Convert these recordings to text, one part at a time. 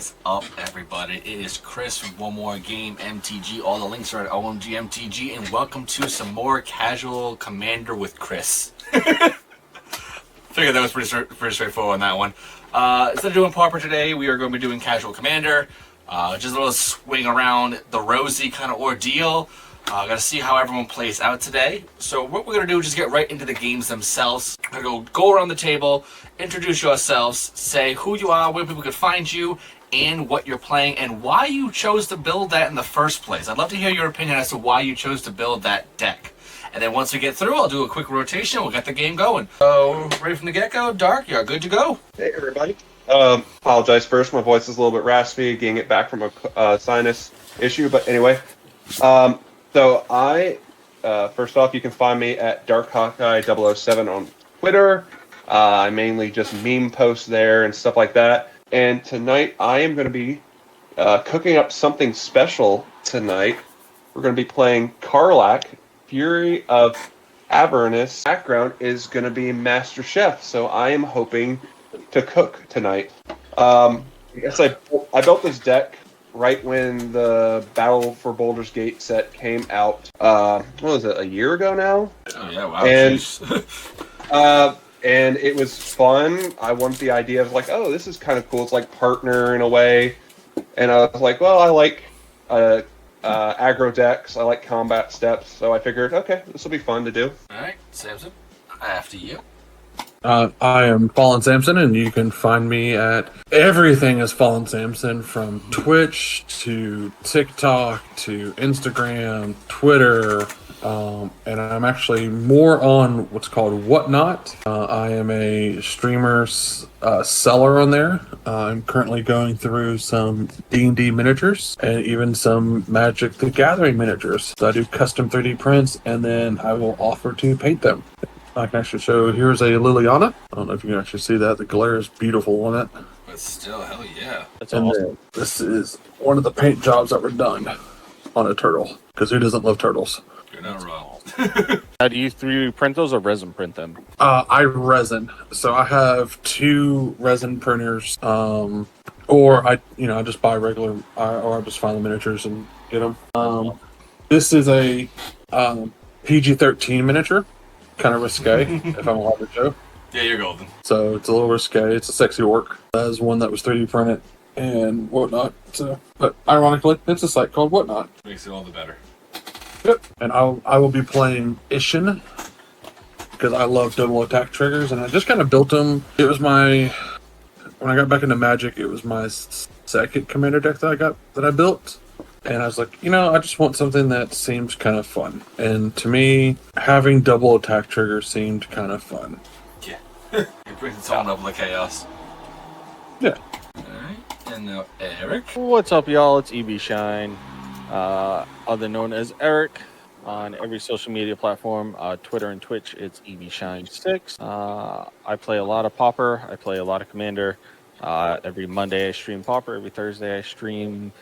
is up, everybody? It is Chris from OMGMTG. All the links are at OMGMTG, and welcome to some more casual Commander with Chris. Figured that was pretty straightforward on that one. Instead of doing Pauper today, we are going to be doing casual Commander. Just a little swing around the rosy kind of ordeal. Gotta see how everyone plays out today. So what we're gonna do is just get right into the games themselves. We're gonna go around the table, introduce yourselves, say who you are, where people can find you, and what you're playing, and why you chose to build that in the first place. I'd love to hear your opinion as to why you chose to build that deck. And then once we get through, I'll do a quick rotation. We'll get the game going. So ready from the get-go, Dark, you're good to go. Hey everybody. Apologize first, my voice is a little bit raspy, getting it back from a sinus issue, but anyway. So I, first off, you can find me at DarkHawkeye007 on Twitter. I mainly just meme post there and stuff like that. And tonight I am going to be cooking up something special tonight. We're going to be playing Karlach, Fury of Avernus. Background is going to be Master Chef, so I am hoping to cook tonight. I guess I built this deck right when the Battle for Baldur's Gate set came out. What was it, a year ago now? Oh yeah, wow. And it was fun. I wanted the idea of like, oh, this is kind of cool. It's like partner in a way. And I was like, well, I like aggro decks. I like combat steps. So I figured, okay, this will be fun to do. All right, Samson, after you. I am Fallen Samson, and you can find me at everything is Fallen Samson, from Twitch to TikTok to Instagram, Twitter, and I'm actually more on what's called Whatnot. I am a streamer seller on there. I'm currently going through some D&D miniatures and even some Magic the Gathering miniatures. So I do custom 3D prints, and then I will offer to paint them. I can actually show, here's a Liliana. I don't know if you can actually see that. The glare is beautiful on it. But still, hell yeah. That's awesome. This is one of the paint jobs that were done on a turtle. Because who doesn't love turtles? You're not wrong. How do you 3D print those or resin print them? I resin. So I have 2 resin printers. Or I just buy regular, or I just find the miniatures and get them. This is a PG-13 miniature. Kind of risque, if I'm allowed to show. Yeah, you're golden. So it's a little risque. It's a sexy orc. That is one that was 3D printed and Whatnot. So, but ironically, it's a site called Whatnot. Makes it all the better. Yep. And I will be playing Isshin because I love double attack triggers, and I just kind of built them. It was when I got back into Magic, it was my second commander deck that I built. And I was like, I just want something that seems kind of fun. And to me, having double attack triggers seemed kind of fun. Yeah. It brings its own level of chaos. Yeah. Alright. And now Eric. What's up, y'all? It's Shine, other known as Eric, on every social media platform, Twitter and Twitch. It's Shine6. I play a lot of Pauper. I play a lot of Commander. Every Monday I stream Pauper. Every Thursday I stream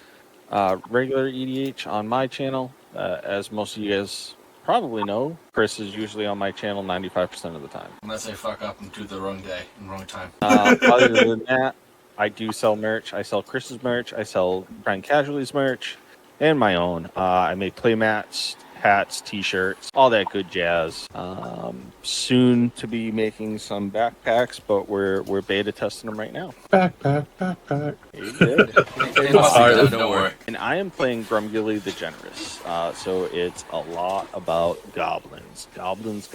regular EDH on my channel. As most of you guys probably know, Chris is usually on my channel 95% of the time. Unless I fuck up and do the wrong day and wrong time. Other than that, I do sell merch. I sell Chris's merch. I sell Prime Casualties merch and my own. I make playmats, hats, t-shirts, all that good jazz. Soon to be making some backpacks, but we're beta testing them right now. Backpack. You did. It must be done, don't worry. And I am playing Grumgully the Generous. So it's a lot about goblins. Goblins.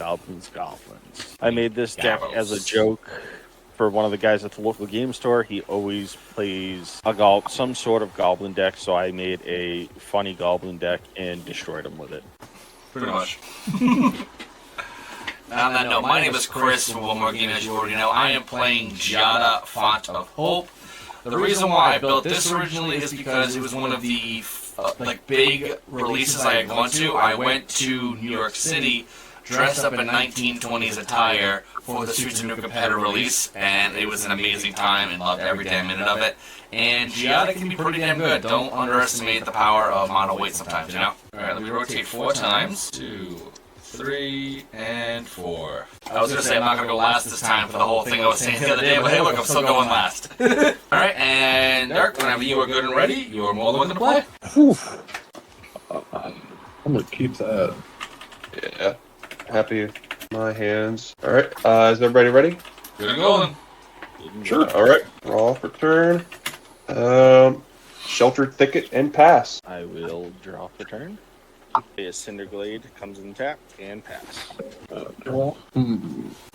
I made this deck as a joke for one of the guys at the local game store. He always plays some sort of goblin deck, so I made a funny goblin deck and destroyed him with it. Pretty much. On that note, my name is Chris from One More Game, as you already know. I am playing Giada, Font of Hope. The reason why I built this originally is because it was one of the big releases I had gone to. I went to New York City dressed up in 1920s attire for the Streets of New Competitor release, and it was an amazing time and loved every damn minute of it. And Giada can be pretty damn good. Don't underestimate the power of mono weight sometimes, Alright, let me rotate 4 times. 2, 3, and 4. I was gonna say I'm not gonna go last this time for the whole thing I was saying the other day, but hey, look, I'm still going last. Alright, and Dirk, whenever you are good and ready, you are more than welcome to play. Whew. I'm gonna keep that. Yeah. Happy with my hands. Alright, is everybody ready? Good and going. Sure. Alright, draw for turn. Sheltered Thicket and pass. I will draw for turn. A Cinder Glade comes in tap and pass. I'm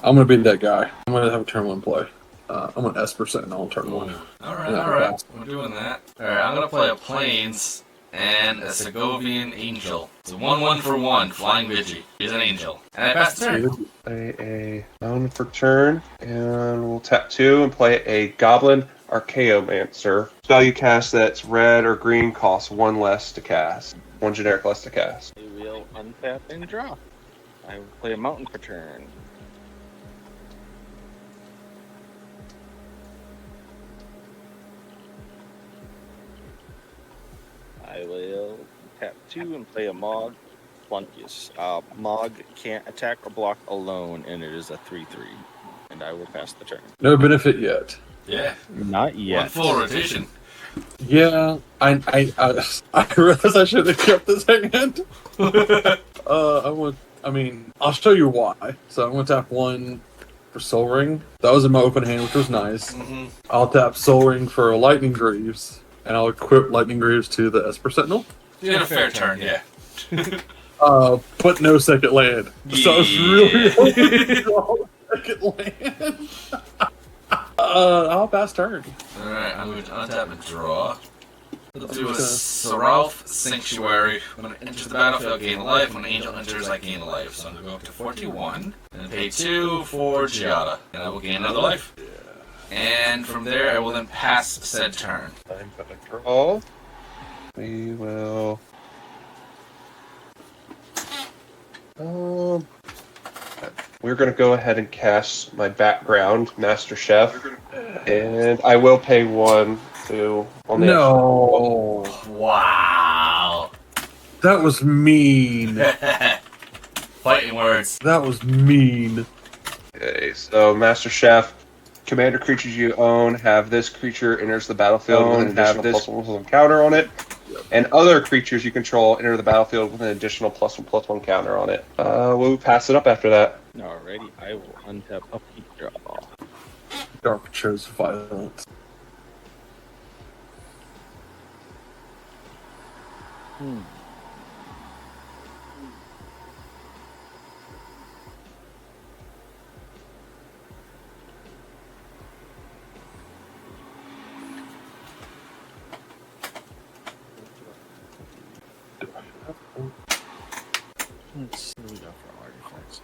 gonna be that guy. I'm gonna have a turn 1 play. I'm gonna Esper Sentinel on turn 1. Alright. We're doing that. Alright, I'm gonna play a Plains and a Segovian Angel. It's a 1/1 for 1, Flying Vigi. He's an angel. And I pass the turn. Play a mountain for turn, and we'll tap 2 and play a Goblin Archaeomancer. Spell you cast that's red or green costs 1 less to cast. 1 generic less to cast. I will untap and draw. I will play a mountain for turn. I will tap 2 and play a Mog Flunkius. Mog can't attack or block alone, and it is a 3/3. And I will pass the turn. No benefit yet. Yeah. Not One yet. full rotation. Yeah, I realize I should have kept this hand. I'll show you why. So I'm gonna tap 1 for Soul Ring. That was in my open hand, which was nice. Mm-hmm. I'll tap Soul Ring for Lightning Greaves, and I'll equip Lightning Greaves to the Esper Sentinel. You had a fair turn, yeah. But no second land. So I was really hoping to draw a second land. I'll pass turn. Alright, I'm going to untap and draw. Let's do a Seraph Sanctuary. When it enters the battlefield, gain a life. When an angel enters, I gain a life. So I'm going to go up to 41. And pay 2 for Giada. And I will gain another life. And from there, I will then pass said turn. I'm gonna draw. We will. We're gonna go ahead and cast my background, Master Chef, and I will pay 1 to on the. No, Wow. that was mean. Fighting words. That was mean. Okay, so Master Chef, commander creatures you own have this creature enters the battlefield with an additional +1/+1 counter on it, and other creatures you control enter the battlefield with an additional +1/+1 counter on it. We'll pass it up after that. Alrighty, I will untap upkeep draw. Dark chose violence. Let's see what we got for artifacts.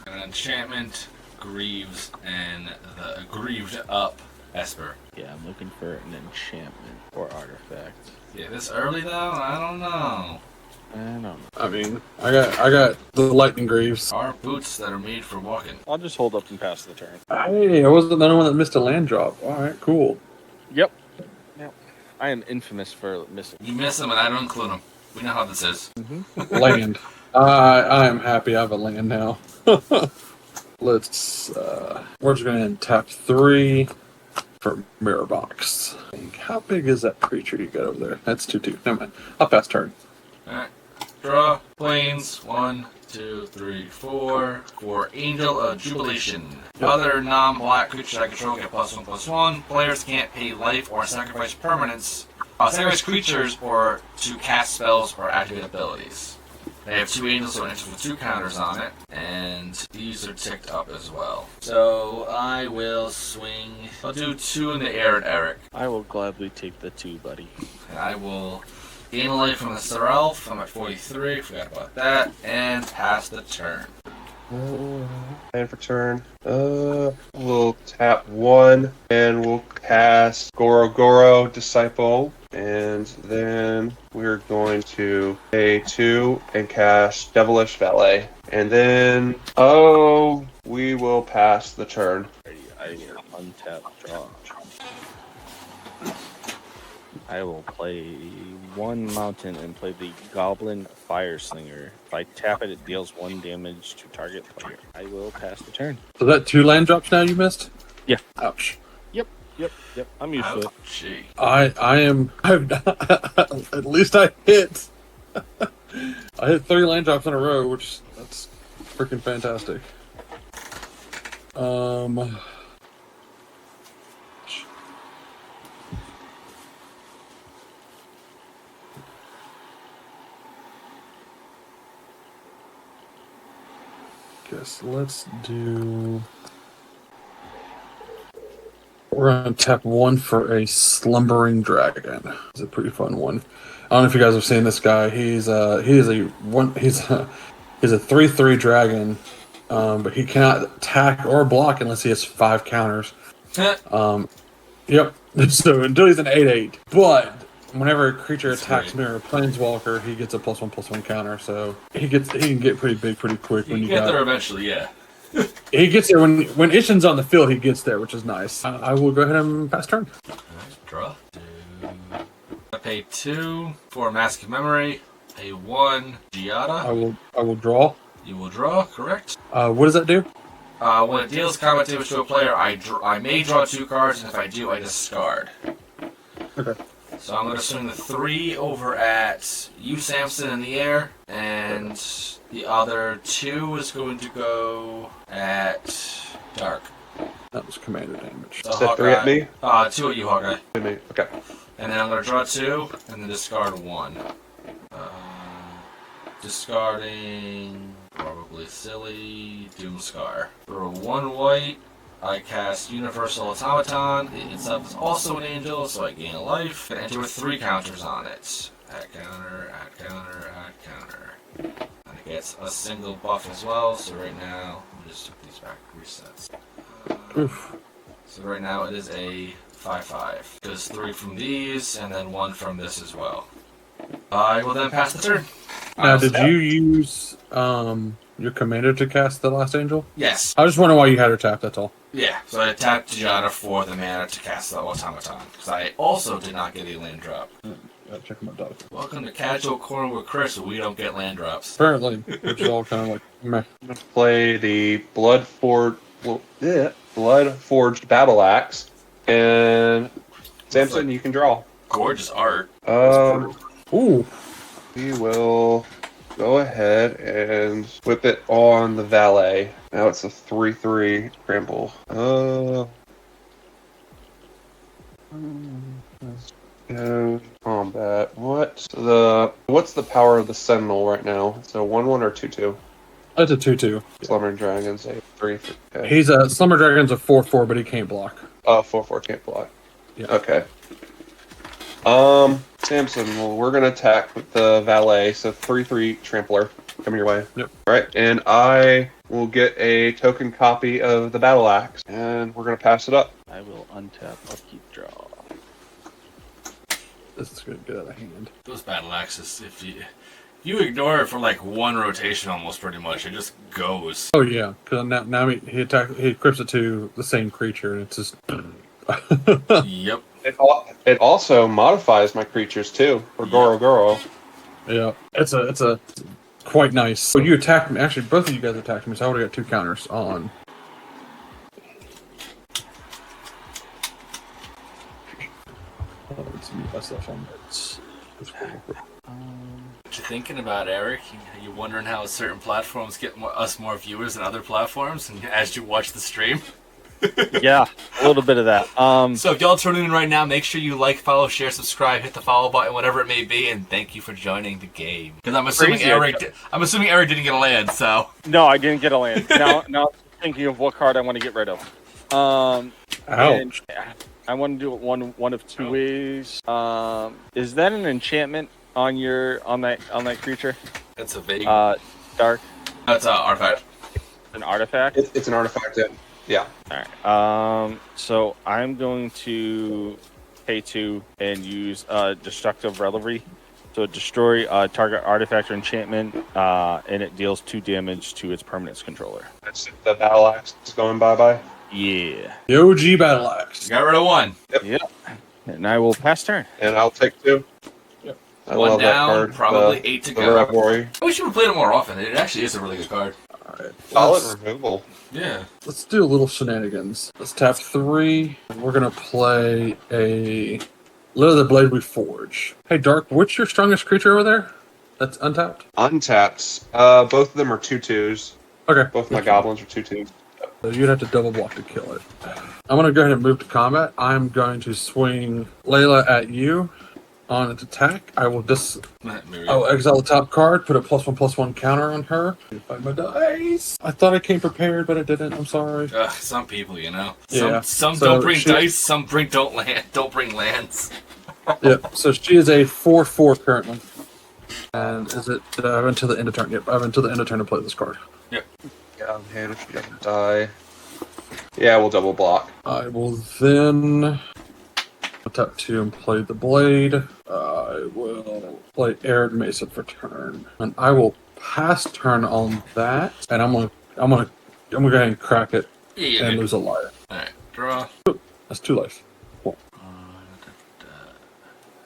An enchantment, Greaves, and the Grieved Up Esper. Yeah, I'm looking for an enchantment or artifact. Yeah, this early though? I don't know. I don't know. I mean, I got the Lightning Greaves. Are boots that are made for walking. I'll just hold up and pass the turn. Hey, I wasn't the only one that missed a land drop. All right, cool. Yep. I am infamous for missing. You miss them and I don't include them. We know how this is. Land. I am happy I have a land now. Let's. We're just gonna tap 3 for Mirror Box. How big is that creature you got over there? That's 2/2. Never mind. I'll pass turn. Alright. Draw. Plains. 1, 2, 3, 4. For Angel of Jubilation. Other non-black creatures I control get +1/+1. Players can't pay life or sacrifice permanents. Sacrifice creatures or to cast spells or activate abilities. They have 2 angels, so it enters with 2 counters on it, and these are ticked up as well. So I will swing. I'll do 2 in the air at Eric. I will gladly take the 2, buddy. And I will gain a life from the Seraph. I'm at 43, forgot about that, and pass the turn. And for turn, we'll tap 1 and we'll cast Goro Disciple, and then we're going to pay 2 and cast Devilish Valet, and then we will pass the turn. I will untap draw. I will play 1 mountain and play the Goblin Fire Slinger. If I tap it, it deals 1 damage to target player. I will pass the turn. So that 2 land drops now you missed? Yeah. Ouch. Yep. I'm used to it. Gee. I'm at least I hit. I hit 3 land drops in a row, which that's freaking fantastic. Guess let's do. We're gonna tap 1 for a slumbering dragon. It's a pretty fun one. I don't know if you guys have seen this guy. He's a 3/3 dragon, but he cannot attack or block unless he has 5 counters. Yep. So until he's an 8/8, but whenever a creature attacks me or a planeswalker, he gets a +1/+1 counter. So he can get pretty big pretty quick when You you get got. there eventually, yeah. He gets there when Isshin's on the field. He gets there, which is nice. I will go ahead and pass turn. Draw. I pay 2 for Mask of Memory. Pay 1 Giada. I will draw. You will draw, correct? What does that do? When it deals combat damage to a player, I may draw 2 cards, and if I do, I discard. Okay. So I'm going to swing the 3 over at you, Samson, in the air, and the other 2 is going to go at Dark. That was commander damage. So Set 3 at me? 2 at you, Hawkeye. To me. Okay. And then I'm going to draw 2, and then discard 1. Discarding, probably silly, Doomscar. For 1 white, I cast Universal Automaton. It itself is also an angel, so I gain a life. And enter with 3 counters on it. Add counter, add counter, add counter. And it gets a single buff as well, so right now, let me just put these back, resets. Oof. So right now it is a 5/5. Does 3 from these, and then 1 from this as well. I will then pass the turn. Now, did you use your commander to cast the last angel? Yes. I was just wondering why you had her tapped. That's all. Yeah, so I tapped Giada for the mana to cast the automaton, because I also did not get a land drop. Gotta check my dog. Welcome to Casual Corner with Chris, where we don't get land drops. Apparently, which is all kind of like meh. Play the Blood Forged Battle Axe, and Samson, you can draw. Gorgeous art. Ooh. We will go ahead and whip it on the valet. Now it's a 3/3 trample. Combat. What's the power of the Sentinel right now? So 1/1 or 2/2? That's a 2/2. Slumber Dragon's a 3/3. Okay. He's a Slumber Dragon's a 4/4, but he can't block. 4/4 can't block. Yeah. Okay. Samson, well, we're gonna attack with the valet, so 3/3 trampler coming your way. Yep. Alright, and I will get a token copy of the battle axe, and we're gonna pass it up. I will untap, upkeep, draw. This is gonna get out of hand. Those battle axes, if you ignore it for like 1 rotation almost pretty much, it just goes. Oh yeah, because now he equips it to the same creature, and it's just. Yep. It also modifies my creatures too, for Goro Goro. Yeah, it's a quite nice. So you attacked me. Actually, both of you guys attacked me, so I would have got 2 counters on. Let's mute myself on that. What you thinking about, Eric? You wondering how certain platforms get us more viewers than other platforms, and as you watch the stream? Yeah, a little bit of that. So if y'all tuning in right now, make sure you like, follow, share, subscribe, hit the follow button, whatever it may be, and thank you for joining the game. Because I'm assuming Eric didn't get a land, so. No, I didn't get a land. Now I'm thinking of what card I want to get rid of. Ouch. I want to do it one of 2 ways. Is that an enchantment on that creature? That's a vague. Dark. That's an artifact. An artifact. It's an artifact. Yeah. All right. So I'm going to pay 2 and use Destructive Revelry. So destroy target artifact or enchantment, and it deals 2 damage to its permanent's controller. That's the battle axe is going bye-bye. Yeah. The OG battle axe. Got rid of 1. Yep. And I will pass turn. And I'll take 2. Yep. I One love that down, card. probably 8 to the go. Red Warrior. I wish you would play it more often. It actually is a really good card. Alright. Solid removal. Yeah. Let's do a little shenanigans. Let's tap 3, and we're gonna play a Leather Blade We Forge. Hey, Dark, what's your strongest creature over there? That's untapped? Untapped. Both of them are 2/2s. Okay. Both my goblins are 2/2s. So you'd have to double block to kill it. I'm gonna go ahead and move to combat. I'm going to swing Layla at you on its attack. I will I'll exile the top card, put a +1/+1 counter on her. Find my dice. I thought I came prepared, but I didn't. I'm sorry. Some people, you know. Yeah. Some So don't bring she- dice, some don't bring lands. Yep. So she is a 4/4 currently. And is it? I have until the end of turn. Yep. I have until the end of turn to play this card. Yeah, I'm hand if she doesn't die. Yeah, we'll double block. I will then tap 2 and play the blade. I will play Arid Mason for turn, and I will pass turn on that. And I'm gonna go ahead and crack it Yeah. and lose a liar. Alright, draw. That's 2 life. Cool.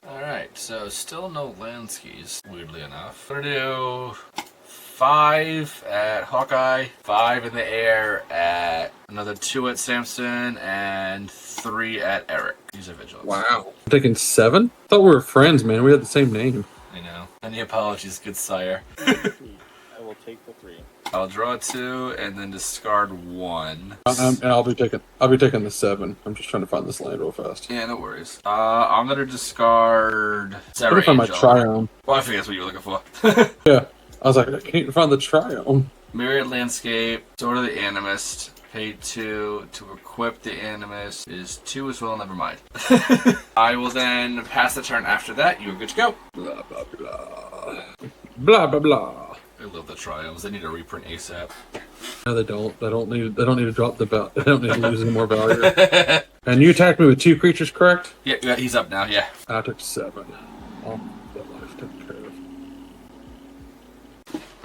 Alright, so still no land skis, weirdly enough. We're gonna do 5 at Hawkeye, 5 in the air at another 2 at Samson, and 3 at Eric. These are vigilance. Wow. I'm taking 7. Thought we were friends, man. We had the same name. I know. Any apologies, good sire. I will take the 3. I'll draw 2 and then discard 1. And I'll be taking the 7. I'm just trying to find this land real fast. Yeah, no worries. I'm gonna discard I'm Sarah gonna find my Angel. Triome. Well, I think that's what you were looking for. Yeah. I was like, I can't find the Triome. Myriad Landscape, Sword of the Animist, pay 2 to equip the Animist is 2 as well, never mind. I will then pass the turn after that, you're good to go. Blah, blah, blah. Blah, blah, blah. I love the Triumphs, they need a reprint ASAP. No, they don't. They don't need to drop the value. They don't need to lose any more value. And you attacked me with 2 creatures, correct? Yeah, he's up now, yeah. I took 7. Oh, that life taken care of.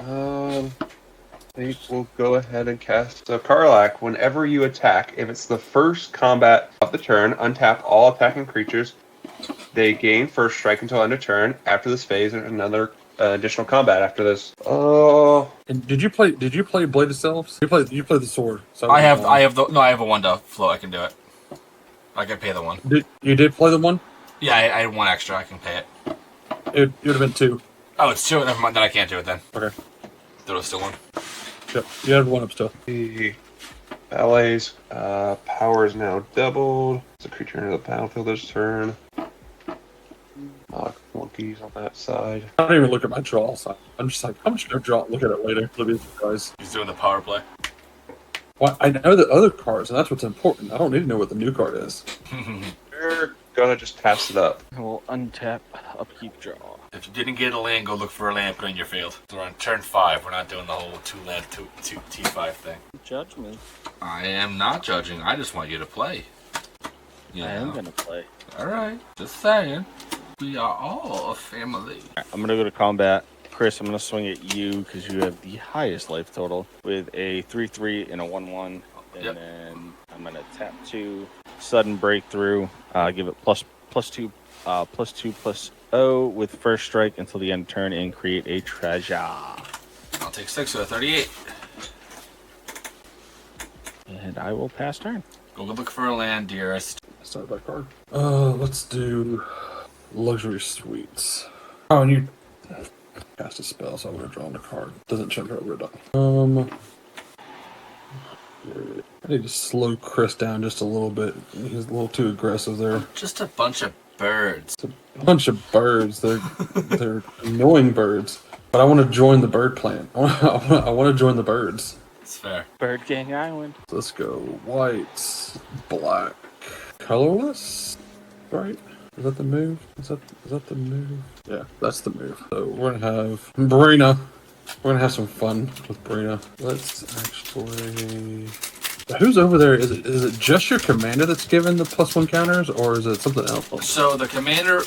I think we'll go ahead and cast. So Karlach, whenever you attack, if it's the first combat of the turn, untap all attacking creatures. They gain first strike until end of turn. After this phase, and another additional combat after this. Oh, And did you play Blade of Selves? You play the sword. So I have a 1 to float, I can do it. I can pay the 1. You did play the 1? Yeah, I had 1 extra, I can pay it. It would have been 2. Oh, it's 2, never mind, then I can't do it then. Okay. There was still 1. Yep. You had 1 up still. the Ballet's power is now doubled. It's a creature into the battlefield this turn. Monkeys on that side. I don't even look at my draw. So I'm just like, how much do I draw? Look at it later. Look at these guys. He's doing the power play. Well, I know the other cards, and that's what's important. I don't need to know what the new card is. We're gonna just pass it up. I will untap, upkeep, draw. If you didn't get a land, go look for a land, put in your field. So we're on turn 5. We're not doing the whole 2 land, 2 T5 thing. Judge me. I am not judging. I just want you to play. You I am know? gonna play. Alright, just saying. We are all a family. I'm gonna go to combat. Chris, I'm gonna swing at you because you have the highest life total with a 3/3 and a 1/1. And Yep. then I'm gonna tap 2, sudden breakthrough. Give it +2/+0 with first strike until the end of turn and create a treasure. I'll take 6 with a 38. And I will pass turn. Go look for a land, dearest. Start that card. Let's do Luxury Suites. Oh, and you cast a spell, so I'm gonna draw on a card. Doesn't check over it. I need to slow Chris down just a little bit. He's a little too aggressive there. Just a bunch of birds. It's a bunch of birds. They're annoying birds. But I want to join the bird plant. I want to join the birds. It's fair. Bird Gang Island. So let's go white, black, colorless. Right? Is that the move? Is that the move? Yeah, that's the move. So we're gonna have Brina. We're gonna have some fun with Brina. Let's actually. Who's over there? Is it just your commander that's given the +1 counters, or is it something else? So the commander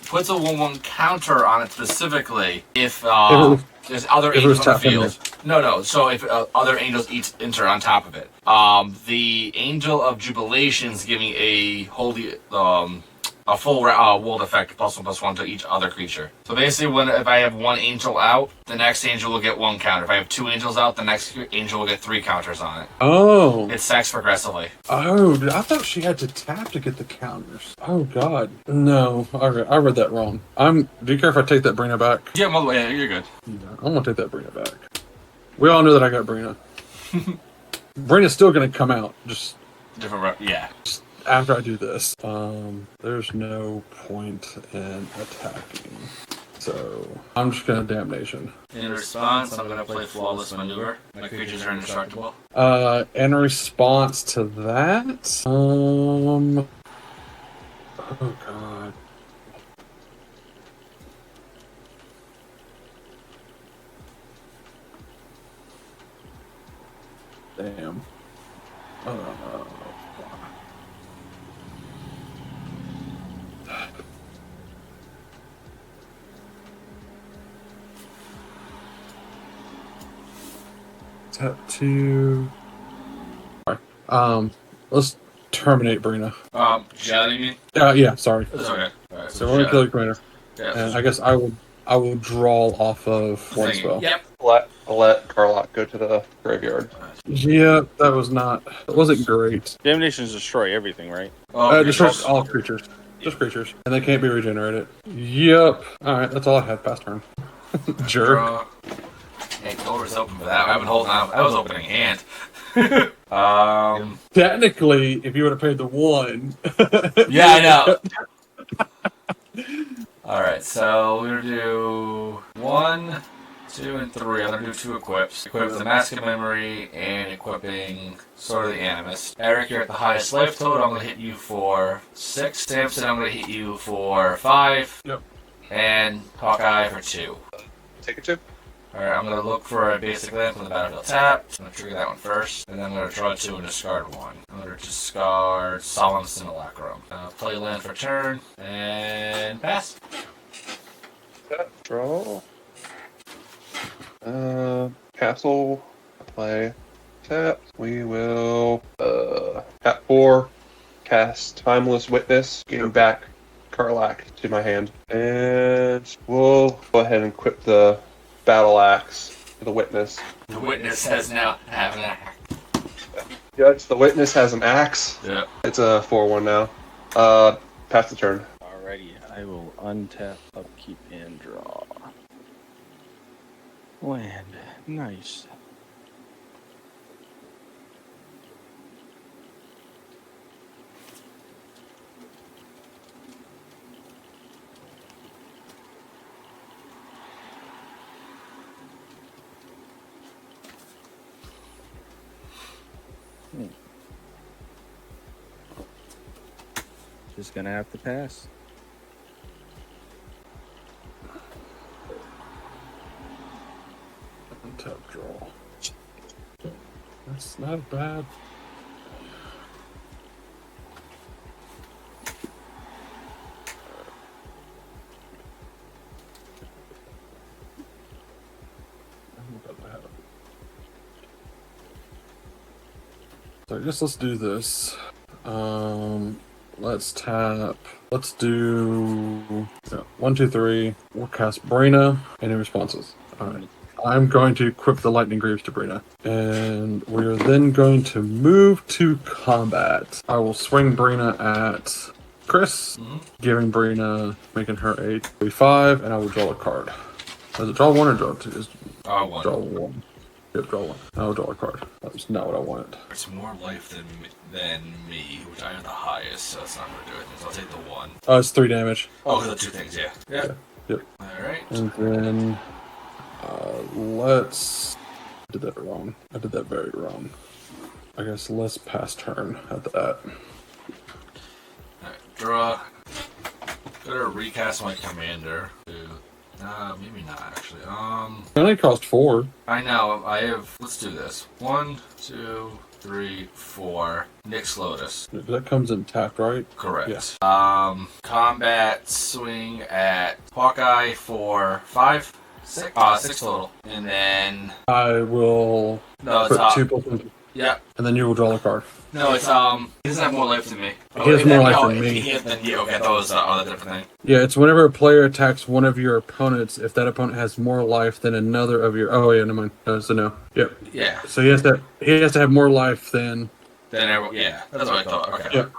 puts a 1/1 counter on it specifically if there's other if it was angels on the tapped in field. No. So if other angels enter on top of it, the Angel of Jubilation's giving a holy a full world effect +1/+1 to each other creature. So basically, if I have one angel out, the next angel will get 1 counter. If I have 2 angels out, the next angel will get 3 counters on it. Oh. It stacks progressively. Oh, I thought she had to tap to get the counters. Oh God, no, I read that wrong. Do you care if I take that Brina back? Yeah, well, yeah, you're good. Yeah, I'm gonna take that Brina back. We all know that I got Brina. Brina's still gonna come out, just Yeah. after I do this. There's no point in attacking, so I'm just gonna Damnation. In response, I'm gonna play Flawless Maneuver. My creatures are indestructible. In response to that, oh God. Damn. Tap 2. Alright. Let's terminate Brina. Giada, you mean? Yeah, sorry. That's okay. Alright, So we're gonna kill the commander. Yeah, And I guess I will draw off of one spell. Yep. I'll let Karlach go to the graveyard. Yeah, it wasn't great. Damnations destroy everything, right? Destroys all creatures. Just creatures. And they can't be regenerated. Yep. Alright, that's all I had past turn. Jerk. Hey, Clover's open for that. I've been holding out. I was opening hand. Technically, if you would have paid the 1. Yeah, I know. Alright, so we're gonna do 1, 2, and 3. I'm gonna do 2 equips. Equip the Mask of Memory and equipping Sword of the Animist. Eric, you're at the highest life total. I'm gonna hit you for 6. Samson, I'm gonna hit you for 5. Yep. And Hawkeye for 2. Take it to. Alright, I'm gonna look for a basic land from the battlefield tapped. I'm gonna trigger that one first, and then I'm gonna draw 2 and discard 1. I'm gonna discard Solemn Simulacrum. Play land for turn, and pass. Draw. Castle. Play. Tap. We will. Tap 4. Cast Timeless Witness. Getting back Karlach to my hand, and we'll go ahead and equip the Battle Axe for the Witness. The witness has now have an axe. Judge, the Witness has an axe. Yeah. It's a 4/1 now. Pass the turn. Alrighty, I will untap, upkeep, and draw. Land. Nice. Just gonna have to pass. Tap draw. That's not bad. So I guess let's do this. Let's tap. Let's do 1, 2, 3. We'll cast Brina. Any responses? Alright. I'm going to equip the Lightning Greaves to Brina. And we're then going to move to combat. I will swing Brina at Chris, giving Brina, making her a 3/5, and I will draw a card. Does it draw 1 or draw 2? One. Draw 1. Yep, draw 1. I will draw a card. That was not what I wanted. It's more life than me, which I have the highest, so it's not going to do anything. So I'll take the 1. It's 3 damage. Oh, the 2 things, yeah. Yep. Alright. And then let's. I did that wrong. I did that very wrong. I guess let's pass turn at that. Alright, draw. Gotta recast my commander. Maybe not actually. It only cost 4. I know. I have. Let's do this. 1, 2, 3, 4. Nyx Lotus. That comes in tapped, right? Correct. Yeah. Combat swing at Hawkeye for 5, 6 total, and then I will no, it's put 2 plus 1. Yeah. and then you will draw a card. No, it's he doesn't have more life than me. He has more life than if me. He has, then, okay, I thought it was a different thing. Yeah, it's whenever a player attacks one of your opponents, if that opponent has more life than another of your. Oh yeah, never mind. So no. Yep. Yeah. So he has to have more life than. Then everyone, yeah, that's what I thought. Okay. Yep.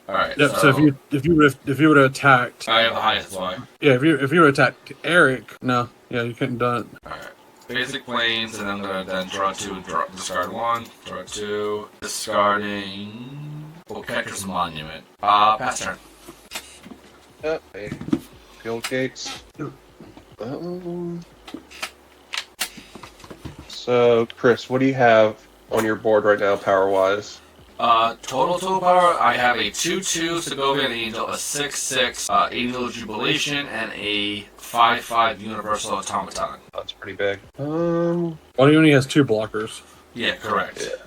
All right. Yep. So if you would have attacked. I have the highest, that's why. Yeah, if you would have attacked Eric, no, yeah, you couldn't have done it. All right. Basic planes, and I'm gonna then draw 2, discard 1, draw 2, discarding Catcher's Monument. Pass turn. Okay. Guild Gates. So, Chris, what do you have on your board right now, power-wise? Total power, I have a 2/2 Segovian Angel, a 6/6 Angel Jubilation, and a 5/5 Universal Automaton. That's pretty big. Well, he only has 2 blockers. Yeah, correct. Yeah.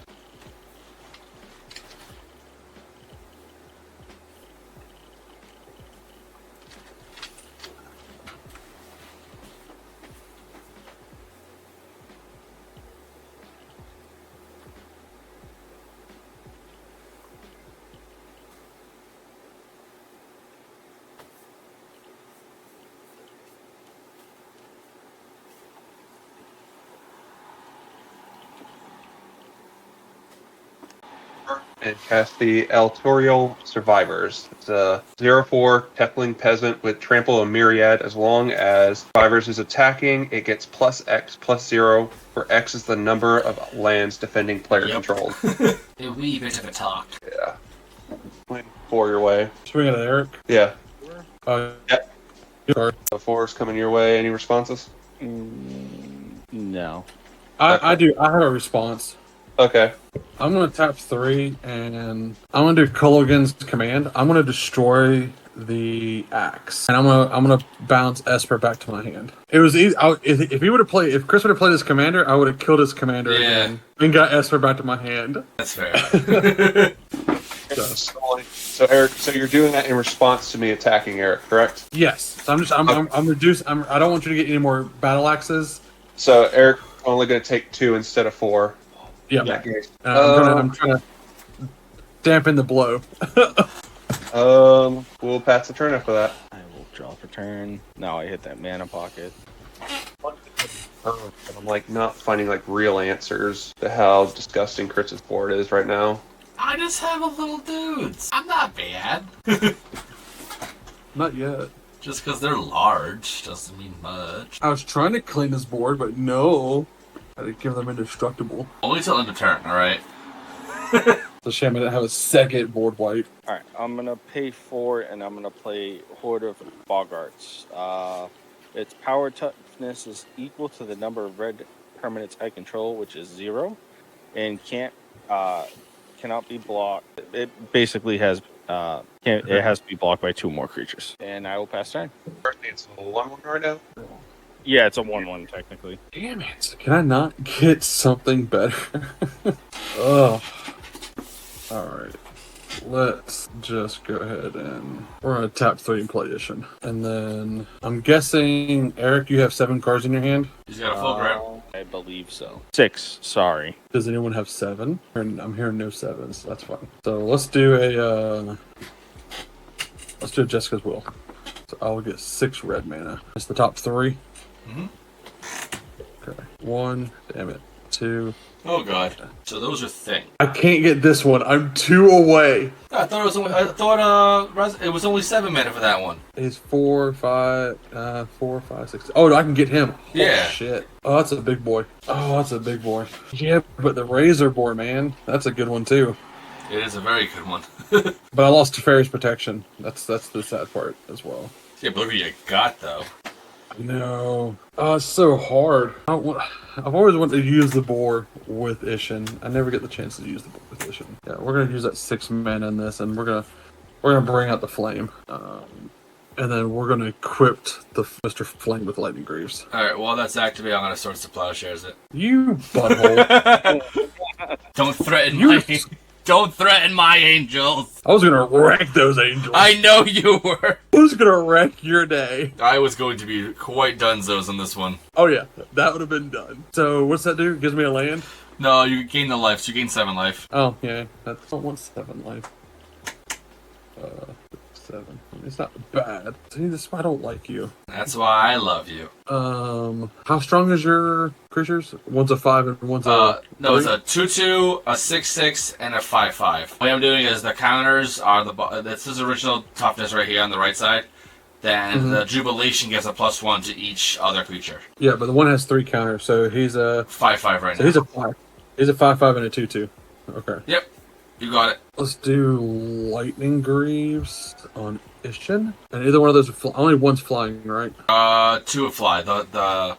And cast the Altorial Survivors. It's a 0/4 Tefling Peasant with Trample a Myriad. As long as Survivors is attacking, it gets +X/+0, where X is the number of lands defending player controlled. A wee bit of a talk. Yeah. 4 your way. Swing it at Eric. Yeah. Yep. Card. The 4's coming your way. Any responses? No. I do. I have a response. Okay. I'm gonna tap 3, and I'm gonna do Culligan's command. I'm gonna destroy the axe, and I'm gonna bounce Esper back to my hand. It was easy. If Chris would have played his commander, I would have killed his commander again and got Esper back to my hand. That's fair. So Eric, so you're doing that in response to me attacking Eric, correct? Yes. So I'm reduced. I don't want you to get any more battle axes. So Eric's only going to take 2 instead of 4. Yeah. In that case. I'm trying to dampen the blow. We'll pass the turn after that. I will draw for turn. No, I hit that mana pocket. I'm like not finding like real answers to how disgusting Chris's board is right now. I just have a little dudes. I'm not bad. Not yet. Just because they're large doesn't mean much. I was trying to clean this board, but no. I didn't give them indestructible. Only till end of turn, alright? It's a shame I didn't have a second board wipe. Alright, I'm gonna pay 4 and I'm gonna play Horde of Boggarts. Its power toughness is equal to the number of red permanents I control, which is 0, and cannot be blocked. It basically has it has to be blocked by 2 more creatures. And I will pass turn. It's a 1/1 right now. Yeah, it's a 1/1 technically. Damn it. Can I not get something better? Ugh. Alright. Let's just go ahead and we're gonna tap 3 and play Isshin. And then I'm guessing, Eric, you have 7 cards in your hand? He's got a full grip. I believe so. 6, sorry. Does anyone have 7? I'm hearing no 7s, that's fine. So let's do a Jessica's Will. So I'll get 6 red mana. It's the top 3. Mm-hmm. Okay. 1, damn it. 2. Oh god. So those are things. I can't get this one. I'm 2 away. I thought it was only 7 mana for that one. It's 4, 5, 6. Oh, I can get him. Yeah. Oh, shit. Oh, that's a big boy. Yeah, but the Razor Boar, man, that's a good one too. It is a very good one. But I lost to Fairy's Protection. That's the sad part as well. Yeah, but look what you got though. No. Oh, it's so hard. I've always wanted to use the boar with Isshin. I never get the chance to use the boar with Isshin. Yeah, we're gonna use that 6 mana in this, and we're gonna bring out the flame, and then we're gonna equip the Mr. Flame with Lightning Greaves. All right, well that's activated. I'm gonna Swords to Plowshares it. You butthole! Don't threaten my angels. I was gonna wreck those angels. I know you were. I was gonna wreck your day. I was going to be quite dunzos on this one. Oh yeah, that would have been done. So what's that do? Gives me a land? No, you gain the life, so you gain 7 life. Oh, yeah. That's not 1/7 life. 7. It's not bad. See, this is why I don't like you. That's why I love you. How strong is your creatures? One's a 5 and one's a. No, it's 3? a 2/2, a 6/6, and a 5/5. What I'm doing is the counters are this is original toughness right here on the right side. Then the Jubilation gives a +1 to each other creature. Yeah, but the one has 3 counters, so he's a 5/5 right so now. he's a 5. He's a 5/5 and a 2/2. Okay. Yep, you got it. Let's do Lightning Greaves on Isshin. And either one of those, only one's flying, right? 2 would fly. The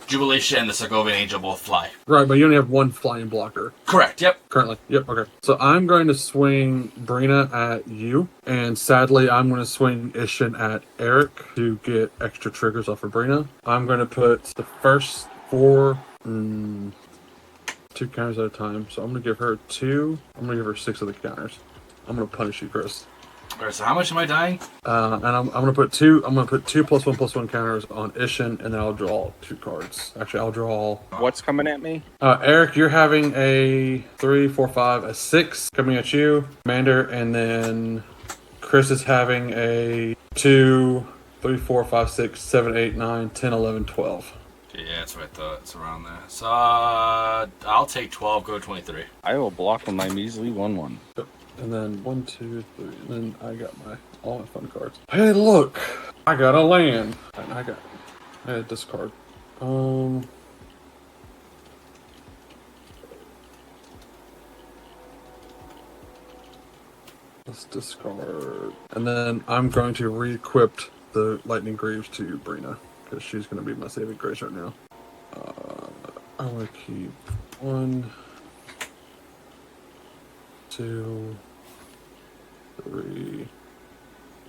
Jubilation and the Segovian Angel both fly. Right, but you only have one flying blocker Correct. Yep. currently. Yep, okay. So I'm going to swing Brina at you, and sadly, I'm going to swing Isshin at Eric to get extra triggers off of Brina. I'm going to put the first 4, 2 counters at a time. So I'm going to give her 2. I'm going to give her 6 of the counters. I'm going to punish you, Chris. Alright, so how much am I dying? And I'm gonna put 2. I'm gonna put 2 +1/+1 counters on Isshin, and then I'll draw 2 cards. Actually, I'll draw. What's coming at me? Eric, you're having a 3, 4, 5, a 6 coming at you, Commander, and then Chris is having a 2, 3, 4, 5, 6, 7, 8, 9, 10, 11, 12. Yeah, that's what I thought. It's around there. So I'll take 12, go to 23. I will block with my measly 1/1. And then 1, 2, 3, and then I got all my fun cards. Hey, look! I got a land! And I had a discard. Let's discard. And then I'm going to re-equip the Lightning Greaves to Brina, because she's going to be my saving grace right now. I'm going to keep 1, 2, 3,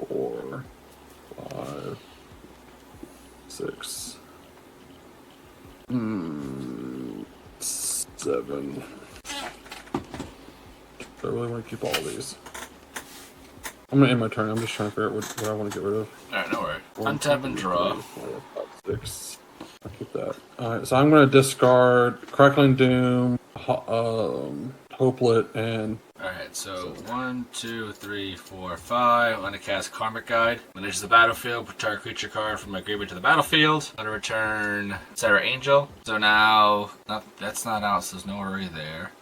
4, 5, 6, 7. I really want to keep all of these. I'm gonna end my turn. I'm just trying to figure out what I want to get rid of. Alright, no worry. 1, Untap 2, and 3, draw. 4, 5, 6. I'll keep that. Alright, so I'm gonna discard Crackling Doom, Hopelet, and Alright, so 1, 2, 3, 4, 5. I'm going to cast Karmic Guide. When it enters the battlefield, put target creature card from my graveyard to the battlefield. I'm going to return Sarah Angel. So now, that's not out, so there's no worry there.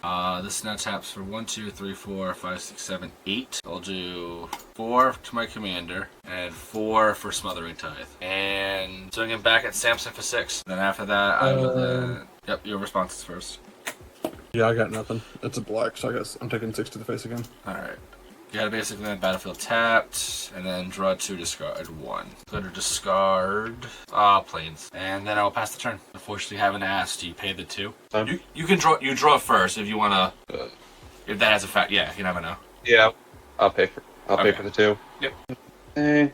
This now taps for 1, 2, 3, 4, 5, 6, 7, 8. I'll do 4 to my commander and 4 for Smothering Tithe. And swing him back at Samson for 6. Then after that, I will Yep, your responses first. yeah, I got nothing. It's a black, so I guess I'm taking 6 to the face again. Alright. You gotta basically then battlefield tapped, and then draw 2, discard 1. Go to discard planes. And then I'll pass the turn. Unfortunately, I haven't asked, do you pay the 2? You can draw first if you wanna if that has a fact. Yeah, you never know. Yeah, I'll pay for the 2. Yep. Okay.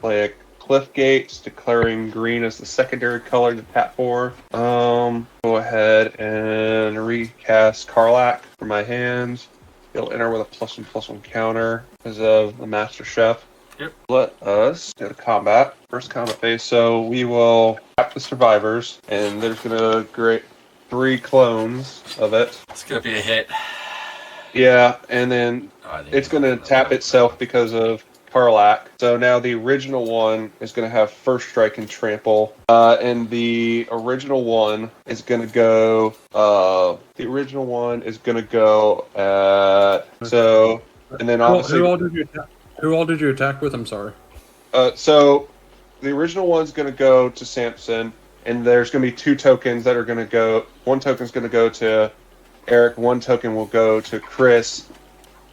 Play a Cliff Gates, declaring green as the secondary color to tap 4. Go ahead and recast Karlach for my hands. It'll enter with a +1/+1 counter because of the Master Chef. Yep. Let us go to combat. First combat phase. So we will tap the survivors, and there's gonna create 3 clones of it. It's gonna be a hit. Yeah, and then I think it's gonna tap itself because of Karlach. So now the original one is going to have first strike and trample, and the original one is going to go. So, and then obviously, Who all did you attack with? I'm sorry. So the original one's going to go to Samson, and there's going to be 2 tokens that are going to go. One token's going to go to Eric. One token will go to Chris.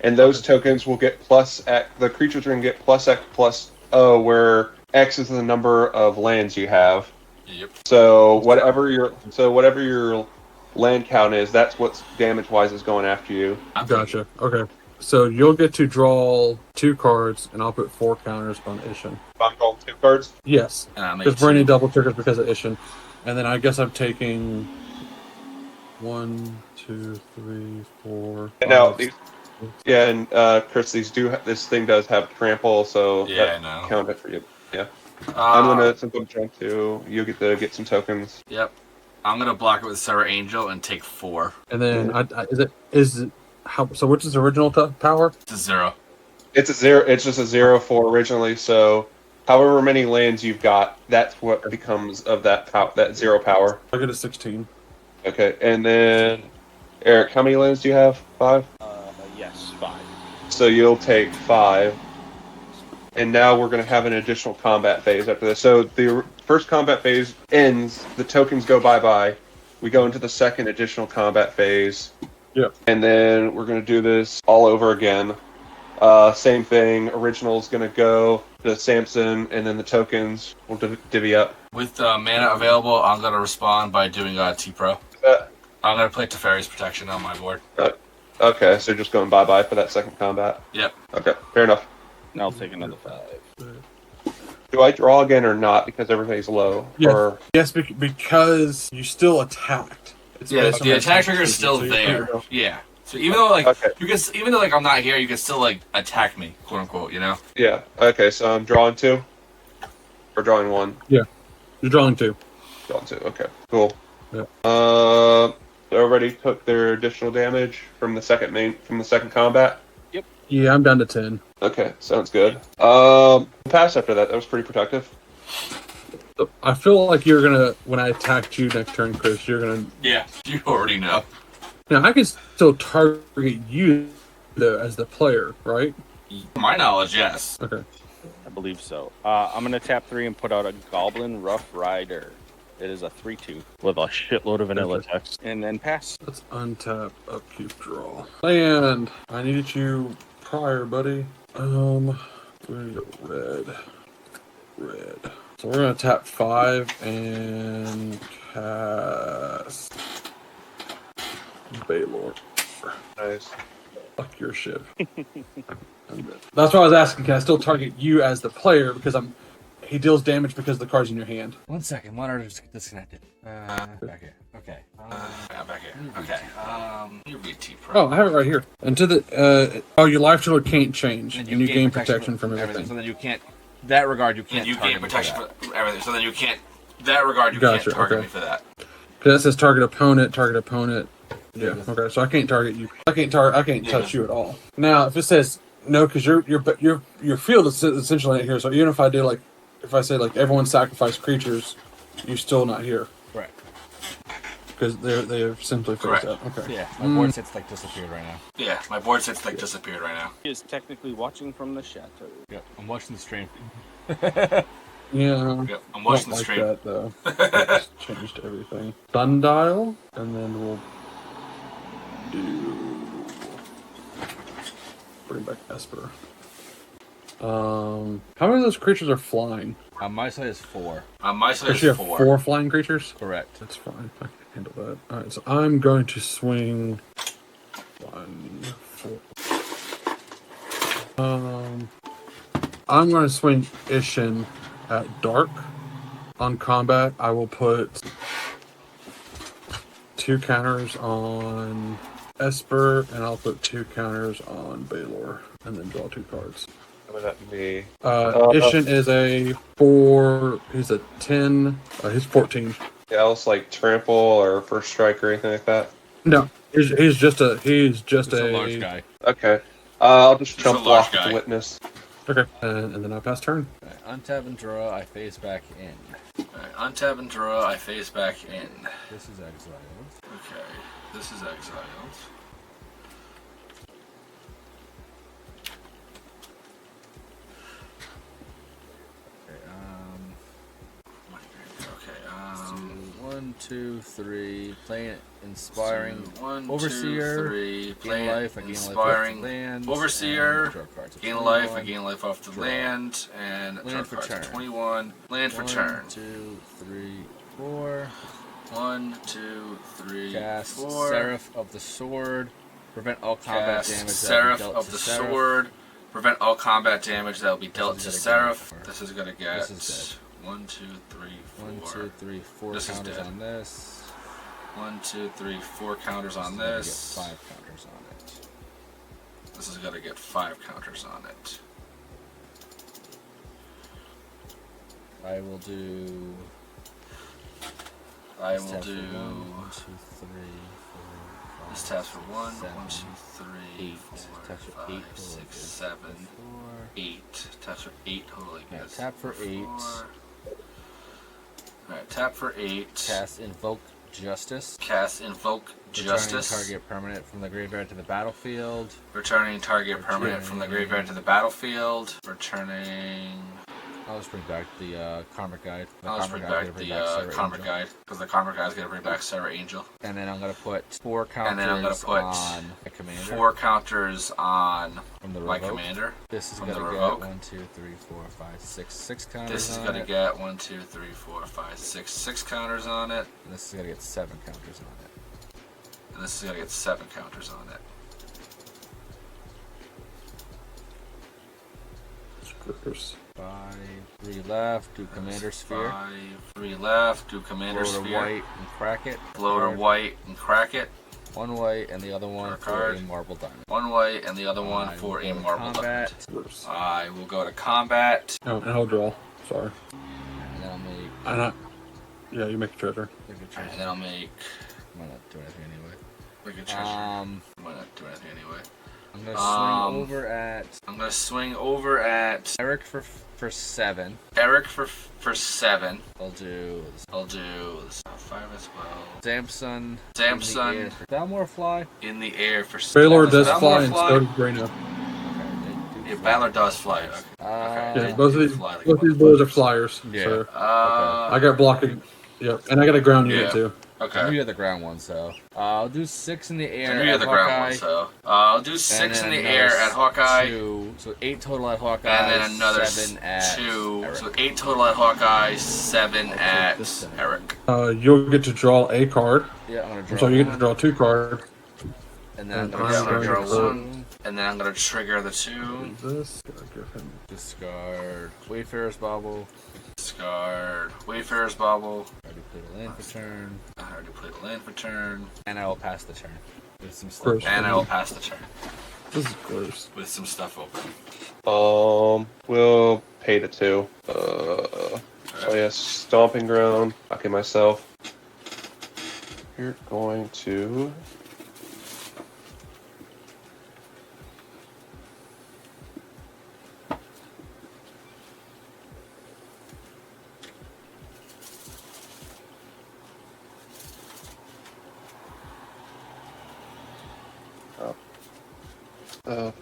And those tokens will get +X. The creatures are going to get +X+O, where X is the number of lands you have. Yep. So whatever your land count is, that's what's damage-wise is going after you. Gotcha. Okay. So you'll get to draw 2 cards, and I'll put 4 counters on Isshin. If I'm drawing 2 cards? Yes. Make Because Brandon double triggers because of Isshin. And then I guess I'm taking 1, 2, 3, 4. And now, 5, yeah, and Chris, this thing does have trample, so Yeah, that I know. count it for you. Yeah. I'm gonna, since I'm trying to, you get to get some tokens. Yep. I'm gonna block it with Sarah Angel and take 4. And then is it how? So which is the original power? It's a 0. It's a 0. It's just a 0/4 originally. So, however many lands you've got, that's what becomes of that 0 power. I get a 16. Okay, and then Eric, how many lands do you have? 5. Yes, 5. So you'll take 5. And now we're going to have an additional combat phase after this. So the first combat phase ends, the tokens go bye-bye. We go into the second additional combat phase. Yeah. And then we're going to do this all over again. Same thing, original's going to go to Samson, and then the tokens will divvy up. With mana available, I'm gonna respond by doing T-Pro. I'm gonna play Teferi's Protection on my board. Okay, so just going bye-bye for that second combat. Yep. Okay, fair enough. And I'll take another 5. Do I draw again or not because everything's low? Yes. Or... Yes, because you still attacked. It's Yeah, based on the my attack trigger is still constitution, so there. Yeah. So even though Okay. even though I'm not here, you can still attack me, quote unquote. You know. Yeah, okay, so I'm drawing 2? Or drawing 1? You're drawing 2. Drawing 2, okay, cool. Yeah. They already took their additional damage from the second combat? Yeah, I'm down to 10. Okay, sounds good. Pass after that, that was pretty protective. So I feel like you're gonna, when I attacked you next turn, Chris, you're gonna. Yeah, you already know. Now I can still target you though as the player, right? To my knowledge, yes. Okay. I believe so. I'm going to tap 3 and put out a Goblin Rough Rider. It is a 3/2 with a shitload of vanilla text. And then pass. Let's untap, upkeep, draw. Land. I needed you prior, buddy. We're gonna go red. So we're gonna tap 5 and cast Baylor. Nice. Fuck your ship. That's why I was asking, can I still target you as the player because he deals damage because the card's in your hand. 1 second, monitor just disconnected. Back here. Okay. Back here. Okay. You read T-Pro. Oh, I have it right here. And to the your life total can't change, and you gain protection from everything. So then you can't. That regard, you can't. You gain protection for everything. So then you can't. That regard, you can't target me for that. Because that says target opponent. Yeah. Okay. So I can't target you. I can't touch you at all. Now, if it says no, because your field is essentially not here. So even if I do if I say everyone sacrifice creatures, you're still not here. Right. Because they're simply phased out. Okay. Yeah. My board sits disappeared right now. Yeah. My board sits disappeared right now. He is technically watching from the chateau. Yep. I'm watching the stream. Yeah. Yep. I'm watching the stream. That though. Just changed everything. Sundial, and then we'll bring back Esper. How many of those creatures are flying? On my side is 4. On my side Does she is have 4. 4 flying creatures? Correct. That's fine. I can handle that. Alright, so I'm going to swing 1, 4. I'm going to swing Isshin at dark. On combat, I will put 2 counters on Esper, and I'll put 2 counters on Baylor, and then draw 2 cards. How would that be? Isshin is a 4. He's a 10. He's 14. Else trample or first strike or anything like that? No, he's just a large guy. Okay. I'll just He's a jump large off guy. the witness. Okay, and then I pass turn. Right, untap and draw, I face back in. Right, untap and draw, I face back in. This is exiled. Okay, this is exiled. One, two, three. Playing inspiring. One, Overseer. 2, 3. Playing life. I gain inspiring. Life off the land. Overseer. Gain life. I gain life off the land. And land for turn. 21. Land for turn. 2, 3, 4. 1, 2, 3, cast 4. Seraph of the Sword. Prevent all combat damage. Seraph of the Sword. Prevent all combat damage that will be dealt to Seraph. This is gonna get. This is dead. 1, 2, 3, 4. 1, 2, 3, 4 this counters on this. 1, 2, 3, 4 counters on this. 5 counters on it. This is gonna get 5 counters on it. I will do I This will taps for do. 1, 2, 3, 4, 5, This taps for 1, 7, 1, 2, 3, 8. 4, Taps for 5, 8 total. 6, 7, 4. 8. Taps for 8 total. I Yeah, guess. tap for 8. Alright, tap for 8. Cast Invoke Justice. Cast Invoke Justice. Returning target permanent from the graveyard to the battlefield. Returning target permanent from the graveyard to the battlefield. Returning. I'll just bring back the Karmic Guide. I'll just bring back the Karma Guide, because the Karma Guide is going to bring back Sarah Angel. And then I'm going to put 4 counters And then I'm going to put on my commander. 4 counters on from the my revoke. Commander. This is from going the to get revoke. 1, 2, 3, 4, 5, 6. 6 counters This is on going to it. get 1, 2, 3, 4, 5, 6. 6 counters on it. And this is going to get 7 counters on it. And this is going to get 7 counters on it. Screws. 5, 3 left. Do Commander Sphere. 5, 3 left. Do Commander Blow to Sphere. white and crack it. Blow to white and crack it. 1 white and the other one for card. a marble diamond. 1 white and the other one I for will a go to marble combat. diamond. I will go to combat. Oh, and I'll draw. Sorry. And then I'll make. Yeah, you make a treasure. Make a And treasure. then I'll make I'm not doing anything anyway. a treasure. I might not do anything anyway. I'm gonna swing over at I'm gonna swing over at Eric for 7. Eric for 7. I'll do I'll do 5 as well. Samson. Samson Dalmor fly. in the air for Baylor Does does Balor fly and fly? so does Brina. Yeah, Balor does fly. Okay. Yeah, both of Fly these boys are flyers. Yeah. So Uh, I got blocking. Yep, and I got a ground unit Yeah. too. I knew okay. you had the ground one, so I'll do 6 in the air. I knew you had at the ground Hawkeye, one, so I'll do 6 in and the then air another at Hawkeye, 2, so 8 total at Hawkeye. and then another 7 at 2. Eric. So 8 total at Hawkeye, 7 I'll take at this then. Eric. You'll get to draw a card. Yeah, I'm gonna draw. I'm sorry, you get one, to draw 2 cards. and then and I'm I'm Yeah, I'm gonna going draw to- 1, and then I'm gonna trigger the 2. This. Gotta give him. discard Wayfarer's Bauble. Discard Wayfarer's Bauble. I already played a land for turn, I already played a land for turn. and I will pass the turn with some stuff. Gross. And I will pass the turn This is gross. with some stuff open. We'll pay the 2. So yes, Stomping Ground. Okay, myself. You're going to.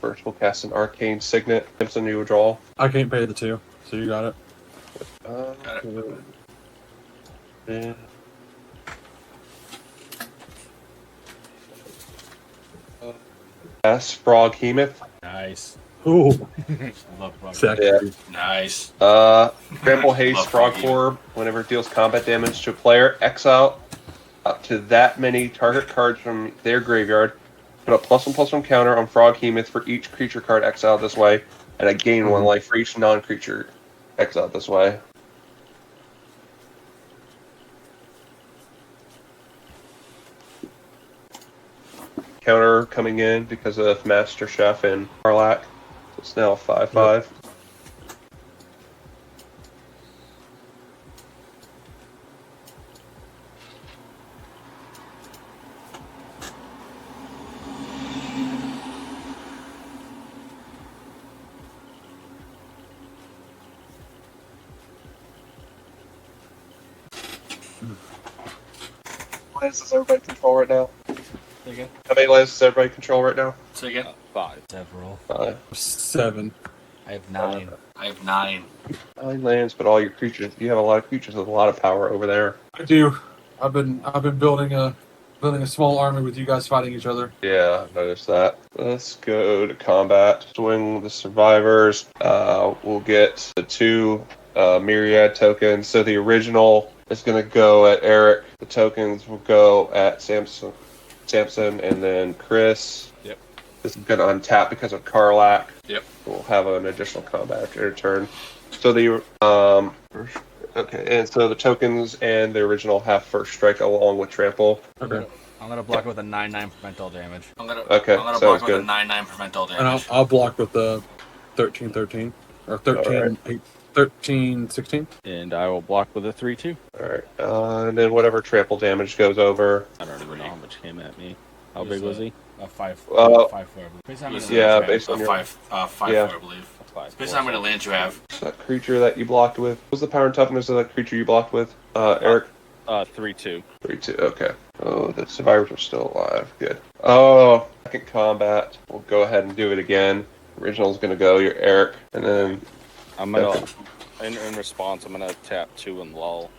First, we'll cast an Arcane Signet. Simpson, you will draw. I can't pay the 2, so you got it. Got it. Yeah. Cast Frog Hemoth. Nice. Ooh, Love Frog. sexy. Nice. Trample Haste Love Frog Frog Orb. Whenever it deals combat damage to a player, exile up to that many target cards from their graveyard. Put a +1/+1 counter on Frog Hemoth for each creature card exiled this way, and I gain 1 life for each non-creature exiled this way. Counter coming in because of Master Chef and Karlach. It's now 5/5. Lands does everybody control right now? Again? How many lands does everybody control right now? Say again. 5. Several. 5. 7. I have 9. I have 9. 9 lands, but all your creatures. You have a lot of creatures with a lot of power over there. I do. I've been building a small army with you guys fighting each other. Yeah, I noticed that. Let's go to combat. Swing the survivors. We'll get the 2 myriad tokens. So the original is going to go at Eric. The tokens will go at Samson, and then Chris. Yep. This is going to untap because of Karlach. Yep. We'll have an additional combat after your turn. So the okay, and so the tokens and the original have first strike along with trample. Okay. I'm gonna block it with a 9/9 mental damage. I'm gonna Okay, I'm gonna sounds block with a good. 9/9 prevent all And I'll damage. block with the 13/13 or 13 Alright. 8, 13, 16. And I will block with a 3/2. All right, and then whatever trample damage goes over. I don't even know how much came at me. How It big was a- he? A 5. 5 4, I believe. Based on how many Yeah, lands you based have. on your 5 yeah. 4, I believe. A 5, Based on how many lands you have. That creature that you blocked with. What was the power and toughness of that creature you blocked with, Eric? 3/2. 3-2. Okay. Oh, the survivors are still alive. Good. Oh, second combat. We'll go ahead and do it again. Original's gonna go. You're Eric, and then I'm gonna, in response, I'm gonna tap 2 and lull.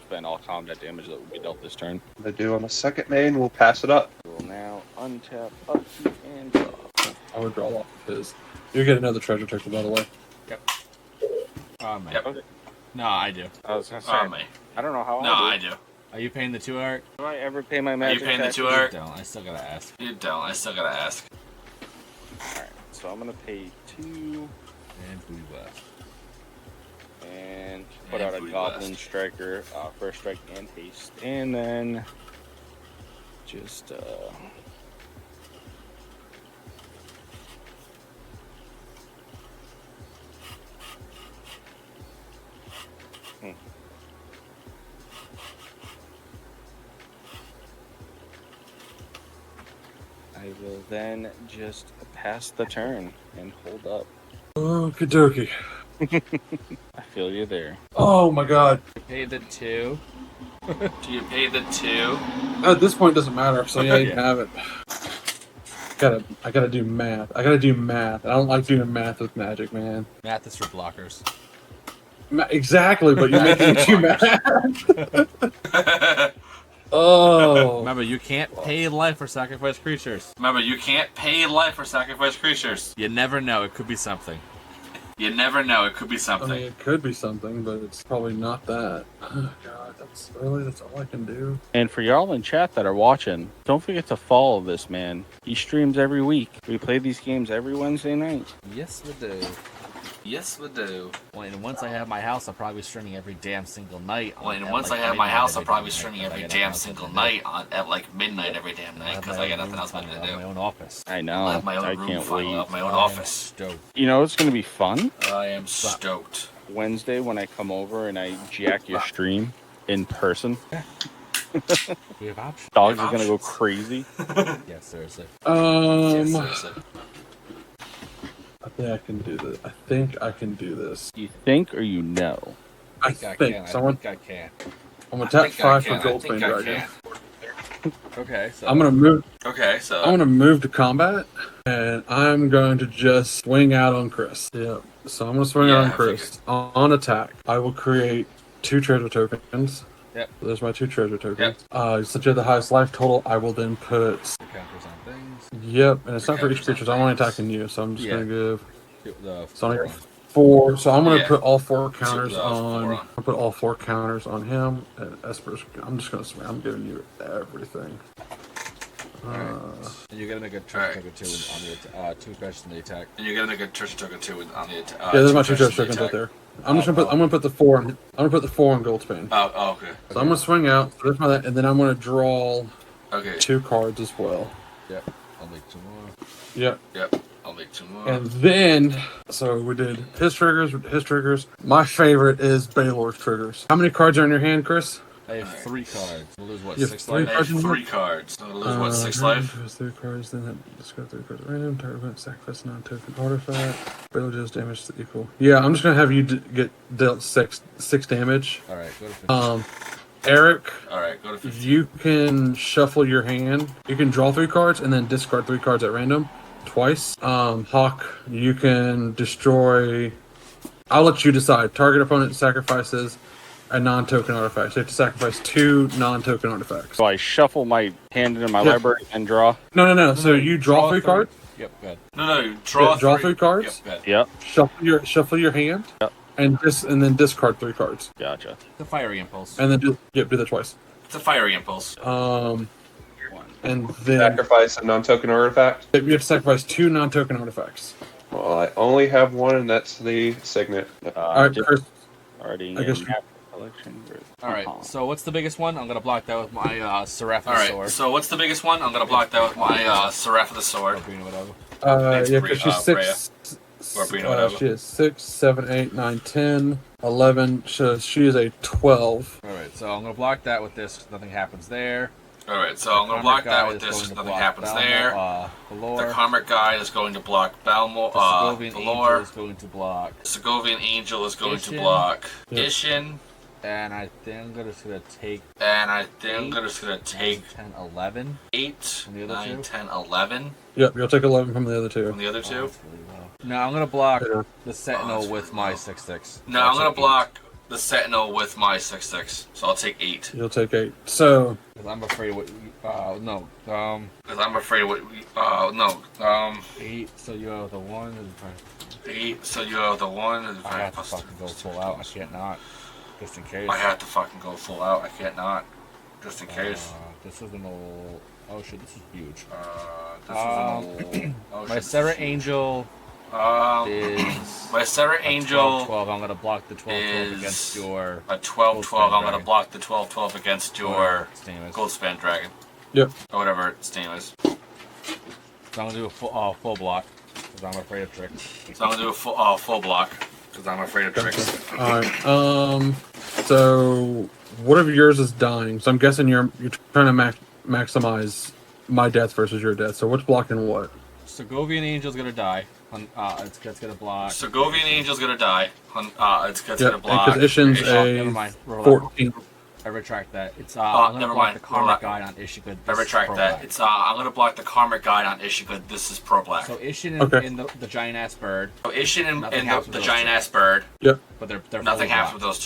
Prevent all combat damage that will be dealt this turn. the do on the second main. We'll pass it up. We will now untap, upkeep, and draw. I would draw off his. You get another treasure token, by the way. Oh, man. Yep. Okay. No, I do. I was gonna say, Oh, man. I don't know how No, I I do. Are you paying the 2, Eric? do. Do I ever pay my Are you magic paying the taxes? 2, Eric? You don't. I still gotta ask. You don't. I still gotta ask. Alright, so I'm gonna pay 2 And Booty Blast. and put And out a Booty Goblin Blast. Striker, first strike and haste. And then just I will then just pass the turn and hold up. Okie dokie. I feel you there. Oh my god. Pay the 2. Do you pay the 2? At this point, it doesn't matter. So yeah, you Yeah. can have it. I gotta do math. I don't like doing math with magic, man. Math is for blockers. Exactly, but you're making it too math. Oh. Remember, you can't pay life or sacrifice creatures. Remember, you can't pay life or sacrifice creatures. You never know. It could be something. You never know. It could be I something. mean, it could be something, but it's probably not that. Oh, God, that's all I can do. And for y'all in chat that are watching, don't forget to follow this man. He streams every week. We play these games every Wednesday night. Yes, we do. Yes, we do. Well, and once I have my house, I'll probably be streaming every damn single night. Well, and once I have my house, I'll probably be streaming every damn single night at like midnight every damn night because I got nothing else better to do. My own office. I know. I have my own I room can't final. I wait. have my own I am office. Stoked. You know it's gonna be fun I am stoked. Wednesday when I come over and I jack your stream in person. We have options. Dogs We have are gonna go options. crazy. Yeah, seriously. Yes, seriously. I think I can do this. I think I can do this. You think or you know? I think I think. can. So I think I can. I'm gonna I tap think I 5 can. for I Gold think Spin I Dragon. can. Okay, so I'm gonna move. Okay, so I'm gonna move to combat, and I'm going to just swing out on Chris. Yeah. So I'm gonna swing out Yeah, on Chris on attack. I will create 2 treasure tokens. Yep. So there's my 2 treasure tokens. Since you have the highest life total, I will then put. counters on things. Yep, and it's not for each Okay, creature. So I'm only attacking you. So I'm just Yeah. gonna give. The Sonic 4. So I'm gonna Yeah. put all 4 counters the on. 4 on. I'll put all 4 counters on him. And Esper's. I'm just gonna swing. I'm giving you everything. And you're gonna make a Alright. token two on the 2 specials in the attack. and you're gonna make a treasure token too on the attack. Yeah, there's my 2 treasure tokens right there. I'm just gonna put. I'm gonna put the 4. I'm gonna put the 4 on Goldspan. Oh, okay. So I'm gonna swing out. So there's my that, and then I'm gonna draw Okay. 2 cards as well. Yep. I'll make 2 more. Yep. Yep. I'll make 2 more. And then, so we did his triggers. His triggers. My favorite is Baylor's triggers. How many cards are in your hand, Chris? I have 3 cards. We'll lose what, You have 6 three life? I have 3 cards. So I'll lose what, 6 life? 3 cards, then discard 3 cards at random. Target event, sacrifice non-token artifact. Baylor deals damage to equal. Yeah, I'm just gonna have you get dealt 6 damage. Alright, go to 50. Eric, Alright, go to 50. you can shuffle your hand. You can draw 3 cards and then discard 3 cards at random twice. Hawk, you can destroy. I'll let you decide. Target opponent sacrifices a non-token artifact. So you have to sacrifice 2 non-token artifacts. So I shuffle my hand into my Yeah. library and draw. No. So you draw 3 cards. Yep, good. No, you draw, Draw 3 cards. Yep, good. Yep. Shuffle your hand. Yep. And then discard 3 cards. Gotcha. The fiery impulse. And then do that twice. It's a fiery impulse. One. And then Sacrifice a non-token artifact. you have to sacrifice 2 non-token artifacts. Well, I only have one, and that's the signet. All right, Just Chris. already I guess- in map collection. Alright, so what's the biggest one? I'm gonna block that with my Seraph Alright, sword. so what's the biggest one? I'm gonna block that with my Seraph of the Sword. Or green or whatever. Yeah, It's because she's Freya. 6. Or Brina, whatever. She is 6, 7, 8, 9, 10. 11. She is a 12. All right, so I'm gonna block that with this. Nothing happens there. All right, so I'm gonna block that with this. Nothing happens there. The Karmic Guide is going to block Balmor. The Segovian Angel Valor. is going to block. Segovian Angel is going to Isshin. block Yep. Isshin. And I think I'm just gonna take And I think I'm just gonna take 10, 11. 8, And the other 9, two? 10, 11 Yep, you'll take 11 from the other two. from the other Oh, two. that's really low. No, I'm gonna block Yeah. the Sentinel that's with really my low. 6/6. No, I'm gonna block the Sentinel with my 6/6. So I'll take 8. You'll take 8. So, Because I'm afraid what. No. Because I'm afraid what. 8. So you have the 1 and 8. So you have the 1 and I 5 have to plus fucking go full out. I can't not. Just in case. I have to fucking go full out. I can't not. Just in case. This is an old. Oh shit! This is huge. This is an old. Oh, My shit, this Sarah is huge. Angel is. My Sarah a Angel 12. I'm gonna block the 12 is against your. a 12/12. I'm gonna Dragon. block the 12/12 against your Steam. Goldspan Dragon. yep. Or whatever its name is. So I'm gonna do a full block because I'm afraid of tricks. So I'm gonna do a full block because I'm afraid of tricks. Alright, so what of yours is dying? So I'm guessing you're trying to maximize my death versus your death. So what's blocking what? Segovian Angel's gonna die. It's gonna block. Segovian Angel's gonna die. It's Yep, gonna block. because Ishin's Never a mind. Roll that. 14. I retract that. It's I'm gonna never block mind. the Roll Karmic that. Guide on Isshin. I retract that. It's I'm gonna block the Karmic Guide on Isshin. This is pro black. So Isshin Okay. in the giant ass bird, So Isshin Nothing and happens the with those giant two. ass bird. Yep. but they're Nothing fully happens with blocked.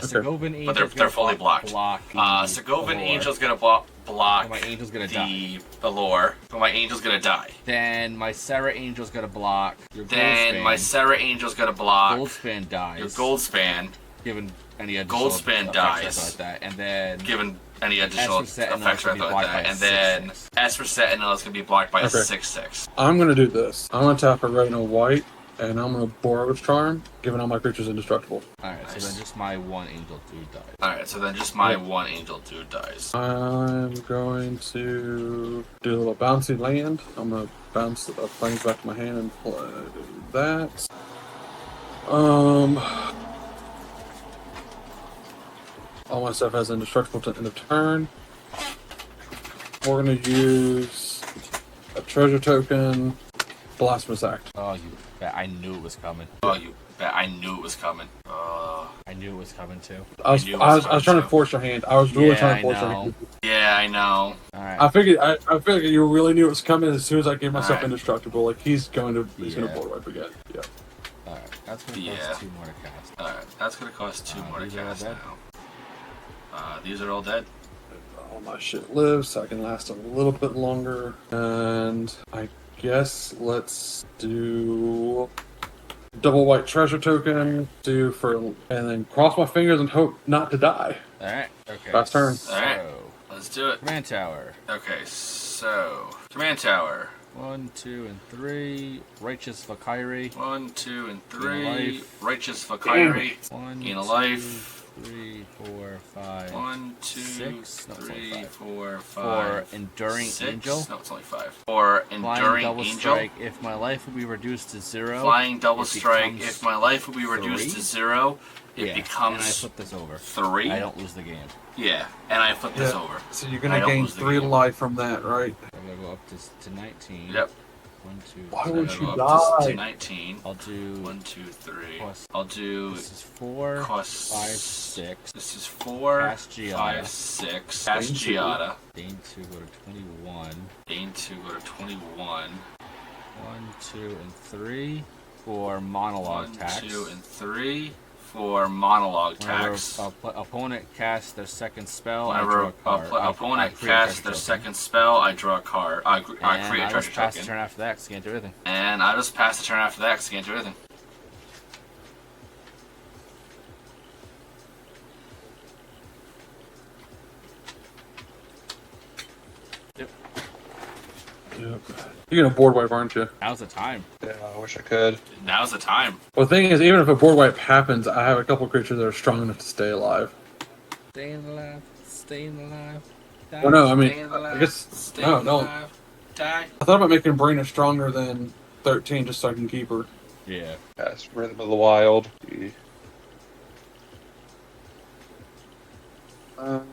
those two. Segovian Angel. But they're fully blocked. Block the Segovian Allure. Angel's gonna block And my Angel's gonna die. the Allure. But my Angel's gonna die. Then my Sarah Angel's gonna block your Then Goldspan. my Sarah Angel's gonna block Goldspan dies. your Goldspan, given any additional Goldspan effects or dies. anything like that, and then given any additional Esper Sentinel effects or can be anything like blocked by that. a And then 6/6. Esper Sentinel is gonna be blocked by a Okay. 6/6. I'm gonna do this. I'm gonna tap a red and a white, and I'm gonna Borrow's Charm, giving all my creatures indestructible. alright, Nice. so then just my one Angel dude dies. Alright, so then just my Yep. one Angel dude dies. I'm going to do a little bouncy land. I'm gonna bounce the planes back to my hand and play that. All my stuff has indestructible to end of turn. We're gonna use a treasure token, Blasphemous Act. Oh, you bet. I knew it was coming. Oh, you bet. I knew it was coming. I knew it was coming too. I was knew it was trying coming to force your hand. I was really Yeah, trying I to force your know. hand. Yeah, I know. Alright. I figured you really knew it was coming as soon as I gave myself Alright. indestructible. Like he's gonna Yeah. board wipe again. Yeah. Alright. That's gonna Yeah. cost 2 more to cast. Alright, that's gonna cost 2 more to these are all cast dead? now. These are all dead. All my shit lives, so I can last a little bit longer. And I guess let's do double white treasure token. And then cross my fingers and hope not to die. Alright. Okay. Last turn. So, Alright. Let's do it. Command Tower. Okay, so Command Tower. 1, 2, and 3. Righteous Valkyrie. 1, 2, and Gain 3. life. Righteous Valkyrie. 1, Gain a 2, life. 3, 4, 5. 1, 2, 6. No, it's only 3, 5. 4, 5. For Enduring 6. Angel. No, it's only 5. For Flying Enduring Double Angel. Strike. If my life will be reduced to 0. Flying Double it Strike. becomes If my life will be reduced 3? to 0, it Yeah, and I becomes flip this over. 3. I don't lose the game. Yeah, and I flip this Yeah. over. So you're I gonna don't gain lose the 3 game. life from that, right? I'm gonna go up to 19. Yep. 1, 2. Why three. would I'm you gonna go up to die? 19. I'll do. 1, 2, 3. Plus- I'll do This is 4, cost 5, 6. This is 4, Cast Giada. 5, 6. Cast Giada. Gain 2, go to 21. Gain 2, go to 21. 1, 2, and 3 for monologue 1, tax. 2, and 3 for monologue Whenever tax. opponent casts their second spell, I Whenever draw a card. opponent create a casts treasure their token. second spell, I draw a card. I And create a I treasure just pass the token. turn after that because can't do anything. And I just pass the turn after that because I can't do anything. Yep. You're gonna board wipe, aren't you? Now's the time. Yeah, I wish I could. Now's the time. Well, the thing is, even if a board wipe happens, I have a couple creatures that are strong enough to stay alive. Staying alive. Staying alive. Well, no, I mean, Stay alive. I guess Stay no, no. alive. Die. I thought about making Brina stronger than 13 just so I can keep her. Yeah. That's Rhythm of the Wild. So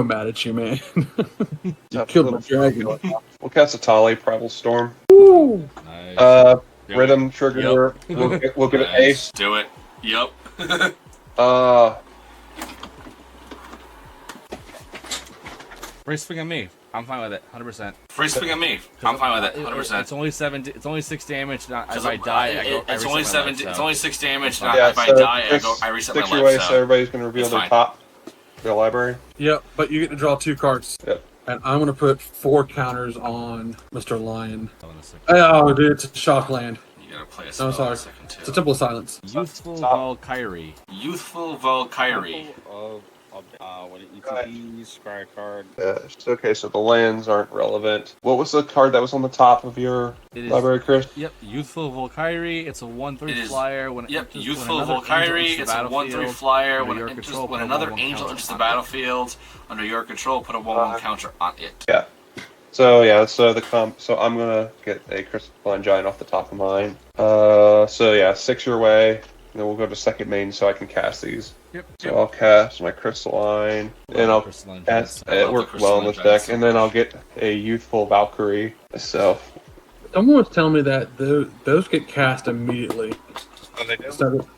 mad at you, man. You Tough killed my little dragon. We'll cast a Tali, Primal Storm. Woo! Nice. Rhythm trigger. Yep. We'll get an ace. Do it. Yep. Free swing on me. I'm fine with it. 100%. Free swing on me. I'm fine with it. 100%. It's only 7. It's only 6 damage. Not, if I die, I go. It's only 7. It's only 6 damage. Not Yeah, if I so die, I just go. I reset my stick your way, life. so everybody's going to reveal it's their fine. top. Their library. Yep, but you get to draw 2 cards. Yep. And I'm gonna put 4 counters on Mr. Lion. Hold on a second. Oh, dude, it's a shock land. You gotta play a No, spell sorry. in a second too. It's a Temple of Silence. Youthful Stop. Valkyrie. Youthful Valkyrie. What ETB, scry card. Okay, so the lands aren't relevant. What was the card that was on the top of your It is. library, Chris? Yep, Youthful Valkyrie. It's a 1/3 It is- flyer. When it Yep, enters- when Youthful another Valkyrie. angel It's a enters the 1/3 battlefield, flyer. under When, your it enters, control, when put a another 1/1 angel counter enters the on it. battlefield under your control, put a 1/1 counter on it. Yeah. So yeah, so so I'm gonna get a crystalline giant off the top of mine. So yeah, 6 your way, and then we'll go to second main so I can cast these. Yep. So I'll cast my crystalline, and I'll Crystalline cast. I It love the worked well in this crystalline deck, giant and then I'll get a youthful Valkyrie myself. Someone was telling me that those get cast immediately. Oh, they do. So,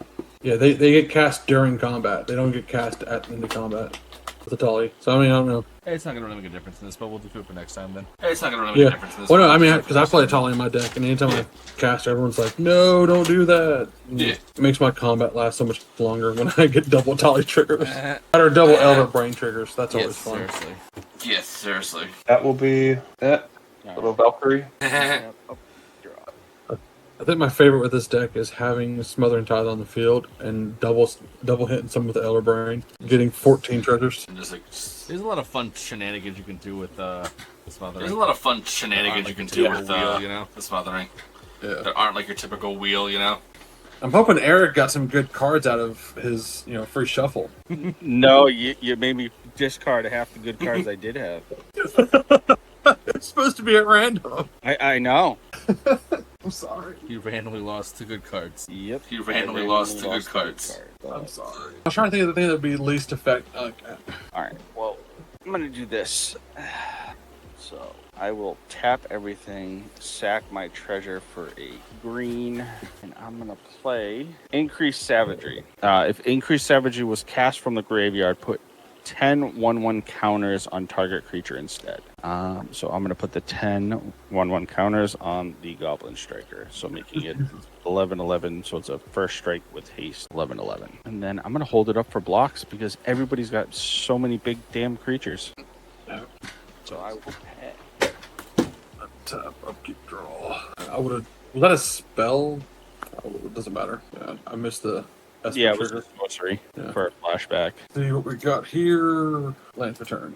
yeah, they get cast during combat. They don't get cast at the end of combat with the Tully. So I mean, I don't know. Hey, it's not gonna really make a difference in this, but we'll do it for next time then. Hey, it's not gonna really make Yeah. a difference in this. Well, no, one. I mean, because I play a Tully in my deck, and anytime I cast, everyone's like, "No, don't do that." And Yeah. It makes my combat last so much longer when I get double Tully triggers or double Elder Brain triggers. That's always Yes, fun. seriously. Yes, seriously. That will be that little Valkyrie. Yep. Oh, draw. I think my favorite with this deck is having Smother and Tithe on the field and double hitting some with the Elder Brain, getting 14 treasures. And just like, There's a lot of fun shenanigans you can do with smothering. there's a lot of fun shenanigans you can do Yeah. with Wheel, you know? the smothering Yeah. that aren't like your typical wheel, you know. I'm hoping Eric got some good cards out of his, free shuffle. No, you made me discard half the good cards I did have. It's supposed to be at random. I know. I'm sorry. You randomly lost 2 good cards. Yep. You randomly lost 2 good cards. I'm sorry. I was trying to think of the thing that would be least effect. All right. Well, I'm gonna do this. So I will tap everything, sack my treasure for a green, and I'm gonna play Increased Savagery. If Increased Savagery was cast from the graveyard, put 10 1/1 counters on target creature instead. So I'm gonna put the 10 1/1 counters on the Goblin Striker, so making it 11/11. So it's a first strike with haste 11/11, and then I'm gonna hold it up for blocks because everybody's got so many big damn creatures. So I will pay. Tap, upkeep, draw. I would have. Was that a spell? Oh, it doesn't matter. Yeah, I missed the. Esper Yeah, it was trigger. a sorcery Yeah. for a flashback. See what we got here. Lance return.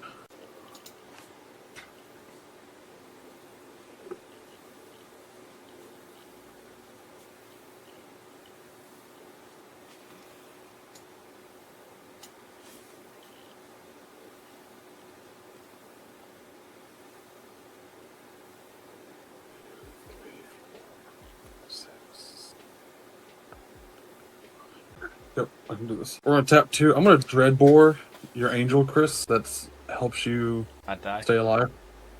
Yep, I can do this. We're gonna tap 2. I'm gonna Dreadbore your angel, Chris. That's helps you Not die. stay alive.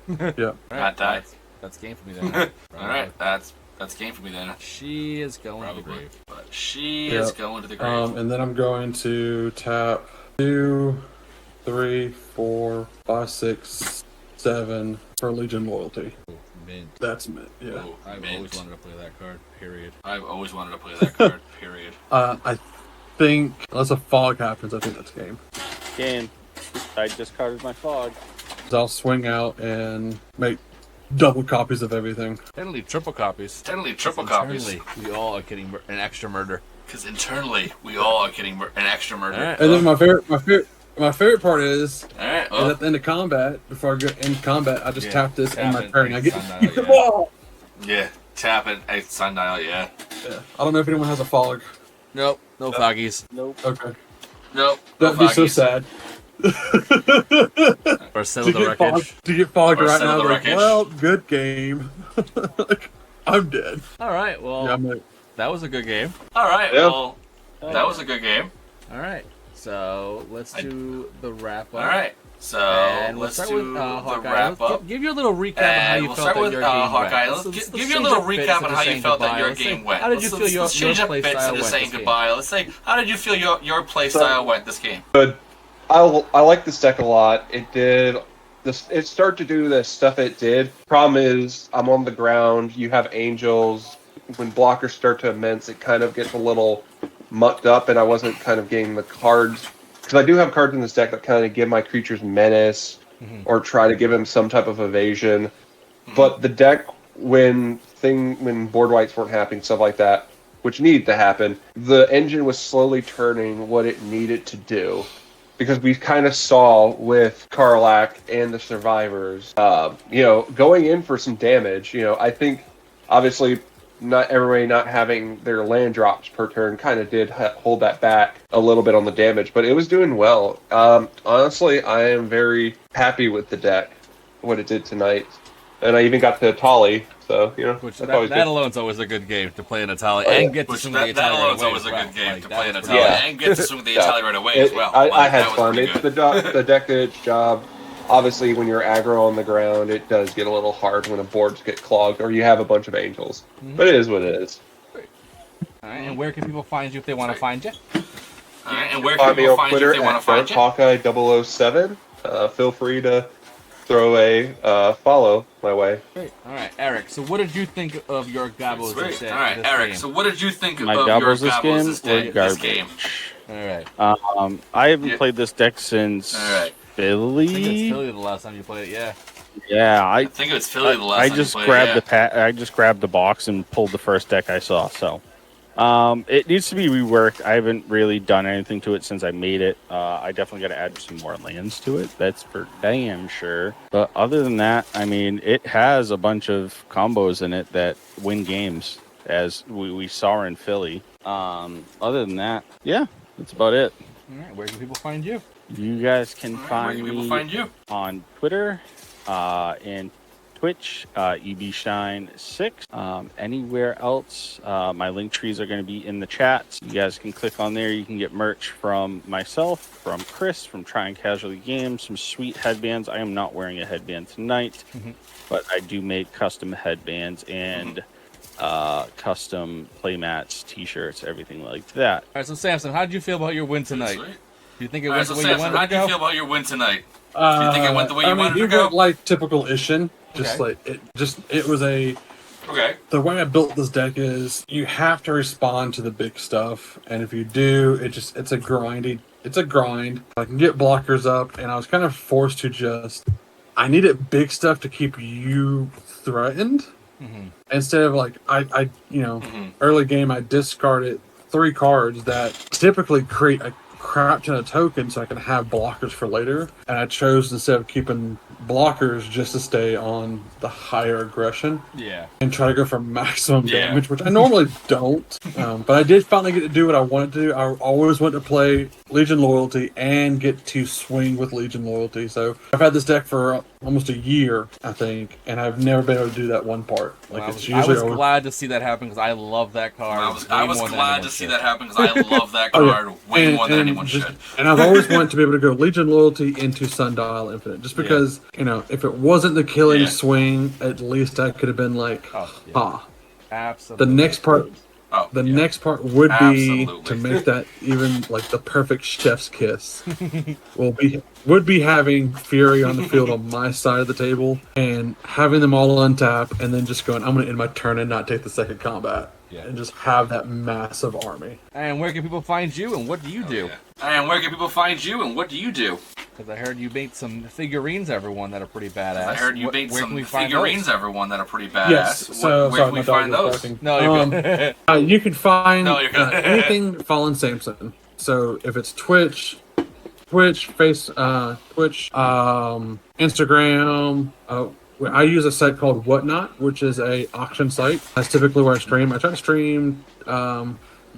Yeah. All Not die. That's game for me then. All right, that's game for me then. She is going to the Probably. grave. But she Yeah. is going to the grave. And then I'm going to tap 2, 3, 4, 5, 6, 7 for Legion loyalty. Ooh, mint. That's mint. Yeah. Ooh, I've mint. always wanted to play that card. Period. I've always wanted to play that card. Period. I think unless a fog happens, I think that's game. Game. I discarded my fog. So I'll swing out and make double copies of everything. Technically, triple copies. Technically, triple copies. Internally, we all are getting an extra murder. Because internally, we all are getting an extra murder. Alright. And then my favorite part is Alright, is well, at the end of combat, before I go in combat, I just Yeah, tap this in tap my it, turn. I get sundial, yeah. Whoa! yeah, tap it, sundial, yeah. Yeah. I don't know if anyone has a fog. Nope. No foggies. Nope. Okay. Nope. That'd be so sad. Or settle the wreckage. To get fogged Or right settle now, the like, wreckage. well, good game. Like, I'm dead. All right. Well, Yeah, I'm like, that was a good game. All right. Yeah. Well, that was a good game. All right. So let's do the wrap up. All right. So And we'll let's start do with the Hawkeye. wrap Let's up. give you a little recap of how And you we'll felt start that with your game Hawkeye. went. Let's give you a little recap on how you felt that your game went. How did you feel Let's change up play bits style into went saying this game? goodbye. Let's say, how did you feel your play style went this game? Good. I like this deck a lot. It did this. It started to do the stuff it did. Problem is, I'm on the ground. You have angels. When blockers start to immense, it kind of gets a little mucked up, and I wasn't kind of getting the cards because I do have cards in this deck that kind of give my creatures menace or try to give him some type of evasion. But the deck, when board whites weren't happening, stuff like that, which needed to happen, the engine was slowly turning what it needed to do. Because we kind of saw with Karlach and the survivors, going in for some damage. I think obviously not everybody not having their land drops per turn kind of did hold that back a little bit on the damage, but it was doing well. Honestly, I am very happy with the deck, what it did tonight, and I even got to Tali. So Which that's always that good. alone's always a good game to play in Italy and get to Which swing the that Italy alone's right away always as a well. good game Like, to that play in was Italy pretty Yeah. and get to swing the Yeah. Italy right away as well. I Like, had that was fun. pretty It's good. the deck did its job. Obviously, when you're aggro on the ground, it does get a little hard when the boards get clogged or you have a bunch of angels. But it is what it is. All right, and where can people find you if they want to find you? All right, and where can Find me people on find you Twitter if they want at to find you? DarkHawkeye007. Feel free to throw a follow my way. Great. All right, Eric. So, what did you think of your gobos Sweet. this All right, this Eric. game? So, what did you think My of your gobos this gobos game this were day? This garbage. game. All right. I haven't Yeah. played this deck since All right. I think it's Philly. Philly the last time you played it. Yeah. Yeah, I think it was Philly the last I time just you played. grabbed Yeah. I just grabbed the box and pulled the first deck I saw. So, it needs to be reworked. I haven't really done anything to it since I made it. I definitely got to add some more lands to it. That's for damn sure. But other than that, I mean, it has a bunch of combos in it that win games, as we saw in Philly. Other than that, yeah, that's about it. All right. Where can people find you? You guys can All right, find where can people me find you? on Twitter and Twitch, EBShine6. Anywhere else, my link trees are going to be in the chat. You guys can click on there. You can get merch from myself, from Chris, from Trying Casually Games, some sweet headbands. I am not wearing a headband tonight, but I do make custom headbands and custom playmats, t-shirts, everything like that. All right. So, Samson, how did you feel about your win tonight? Sweet. Do you think it All right, went so the way you Samson, wanted how to do you go? feel about your win tonight? Do you think it went the way you wanted to it go? went like typical Isshin. Just Okay. it was a. Okay. The way I built this deck is you have to respond to the big stuff, and if you do, it's a grind. I can get blockers up, and I was kind of forced to I needed big stuff to keep you threatened. Instead of early game, I discarded 3 cards that typically create a crap ton of tokens so I can have blockers for later. And I chose, instead of keeping blockers, just to stay on the higher aggression Yeah. and try to go for maximum Yeah. damage, which I normally don't. But I did finally get to do what I wanted to do. I always wanted to play Legion Loyalty and get to swing with Legion Loyalty. So I've had this deck for almost a year, I think, and I've never been able to do that one part. Like, I it's was usually over. glad to see that happen because I love that card. I was way more than glad anyone to see should. that happen because I love that Oh, yeah. card way more than anyone just- should. And I've always wanted to be able to go Legion Loyalty into Sundial Infinite, just because if it wasn't the killing Yeah. swing, at least I could have been like, Oh, yeah. The Absolutely. next part. Oh, The yeah. next part would be Absolutely. to make that even like the perfect chef's kiss. would be having Fury on the field on my side of the table and having them all untap and then just going, I'm going to end my turn and not take the second combat. Yeah. And just have that massive army. And where can people find you and what do you do? And where can people find you and what do you do? Because I heard you made some figurines, everyone, that are pretty badass. I heard you made Where can some we find figurines, those? everyone, that are pretty badass. Yes. So Where sorry, can we my dog find was those? barking. No, you're good. You can find No, you're good. anything Fallen Samson. So if it's Twitch, Instagram. I use a site called Whatnot, which is a auction site. That's typically where I stream. I try to stream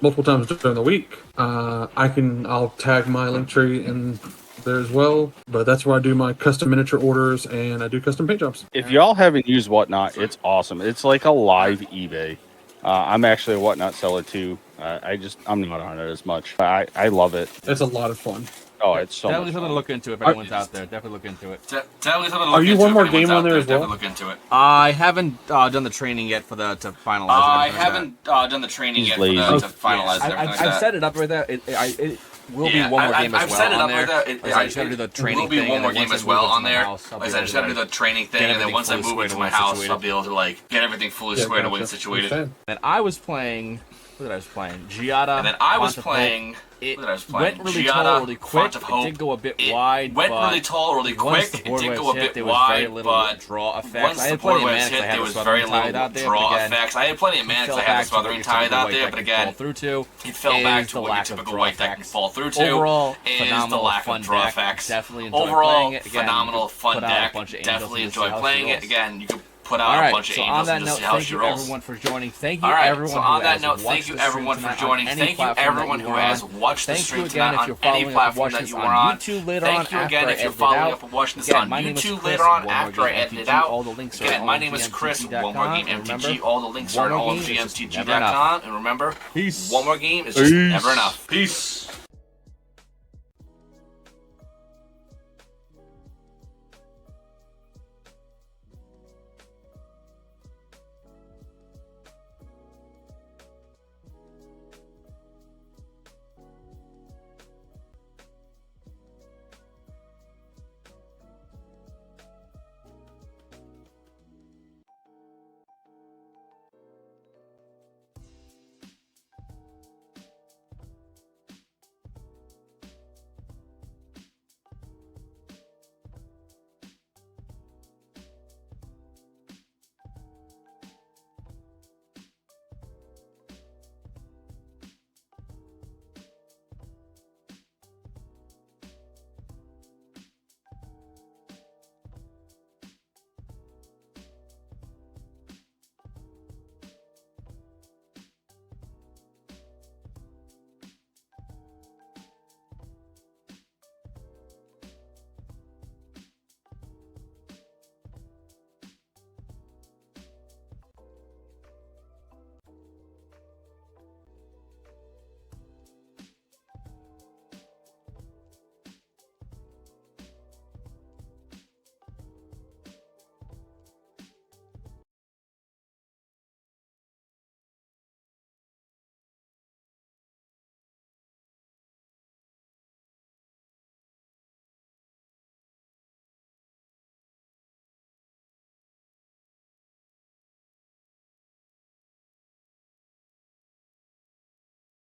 multiple times during the week, I'll tag my link tree in there as well. But that's where I do my custom miniature orders and I do custom paint jobs. If y'all haven't used Whatnot, it's awesome. It's like a live eBay. I'm actually a Whatnot seller too. I'm not on it as much. I love it. It's a lot of fun. Oh, it's so Definitely much something fun. to look into if anyone's out there. Definitely look into it. Definitely something to Are look you into one if more anyone's game out on there there. as well? Definitely look into it. I haven't done the training yet to finalize. I haven't done the training He's yet lazy. to finalize and everything like I've that. set it up right there. It will Yeah, be one more I've game as well set it on up there. right there. I just gotta do the training will be thing, one and more then game once as I well move on into my there. house, I'll Like I be said, I able just to, gotta do the training thing, get and then everything once I fully move into squared my away, house, situated. I'll be able to like get everything fully squared away and situated. And I was playing. What was playing? Giada. And then I was Font of playing. Hope. It What I was playing? went really Giada, tall, really quick. Font of Hope. It did go a bit It wide. went but really tall, really once quick. the It board did was go a hit, bit there was very wide, little but draw effects. once I the had board plenty of was mana 'cause hit, I had there the was Smothering very Tide little out there. draw but again, effects. I had plenty of mana because I had the Smothering Tide out there, but again, fall through to it fell back is to the what your lack of typical draw white deck can effects. fall through to. Overall, is the phenomenal lack fun of draw deck. effects. Definitely enjoy Overall, playing it. Again, phenomenal you could fun put out a deck. bunch of angels Definitely and just see enjoy how she playing it. rolls. Again, you could put All out a right, bunch of so on angels that and just note, see how thank she you rolls. everyone for joining. Thank you All right, everyone so who on that has note, watched thank you the stream everyone for tonight joining. on any Thank you platform that everyone you who were has on. watched the Thank stream you again tonight if you're on any following up and platform watching that this you were on on. YouTube later Thank you on again after if I you're edit it following out. up and watching this Again, on my name is YouTube Chris, later on One More after I Game edit it MTG. out. All the links are Again, at my name is Chris, OMGMTG.com, One More Game and remember, MTG. All the links one are at more game is just never OMGMTG.com. And remember, Peace. one more game is just never enough. Peace.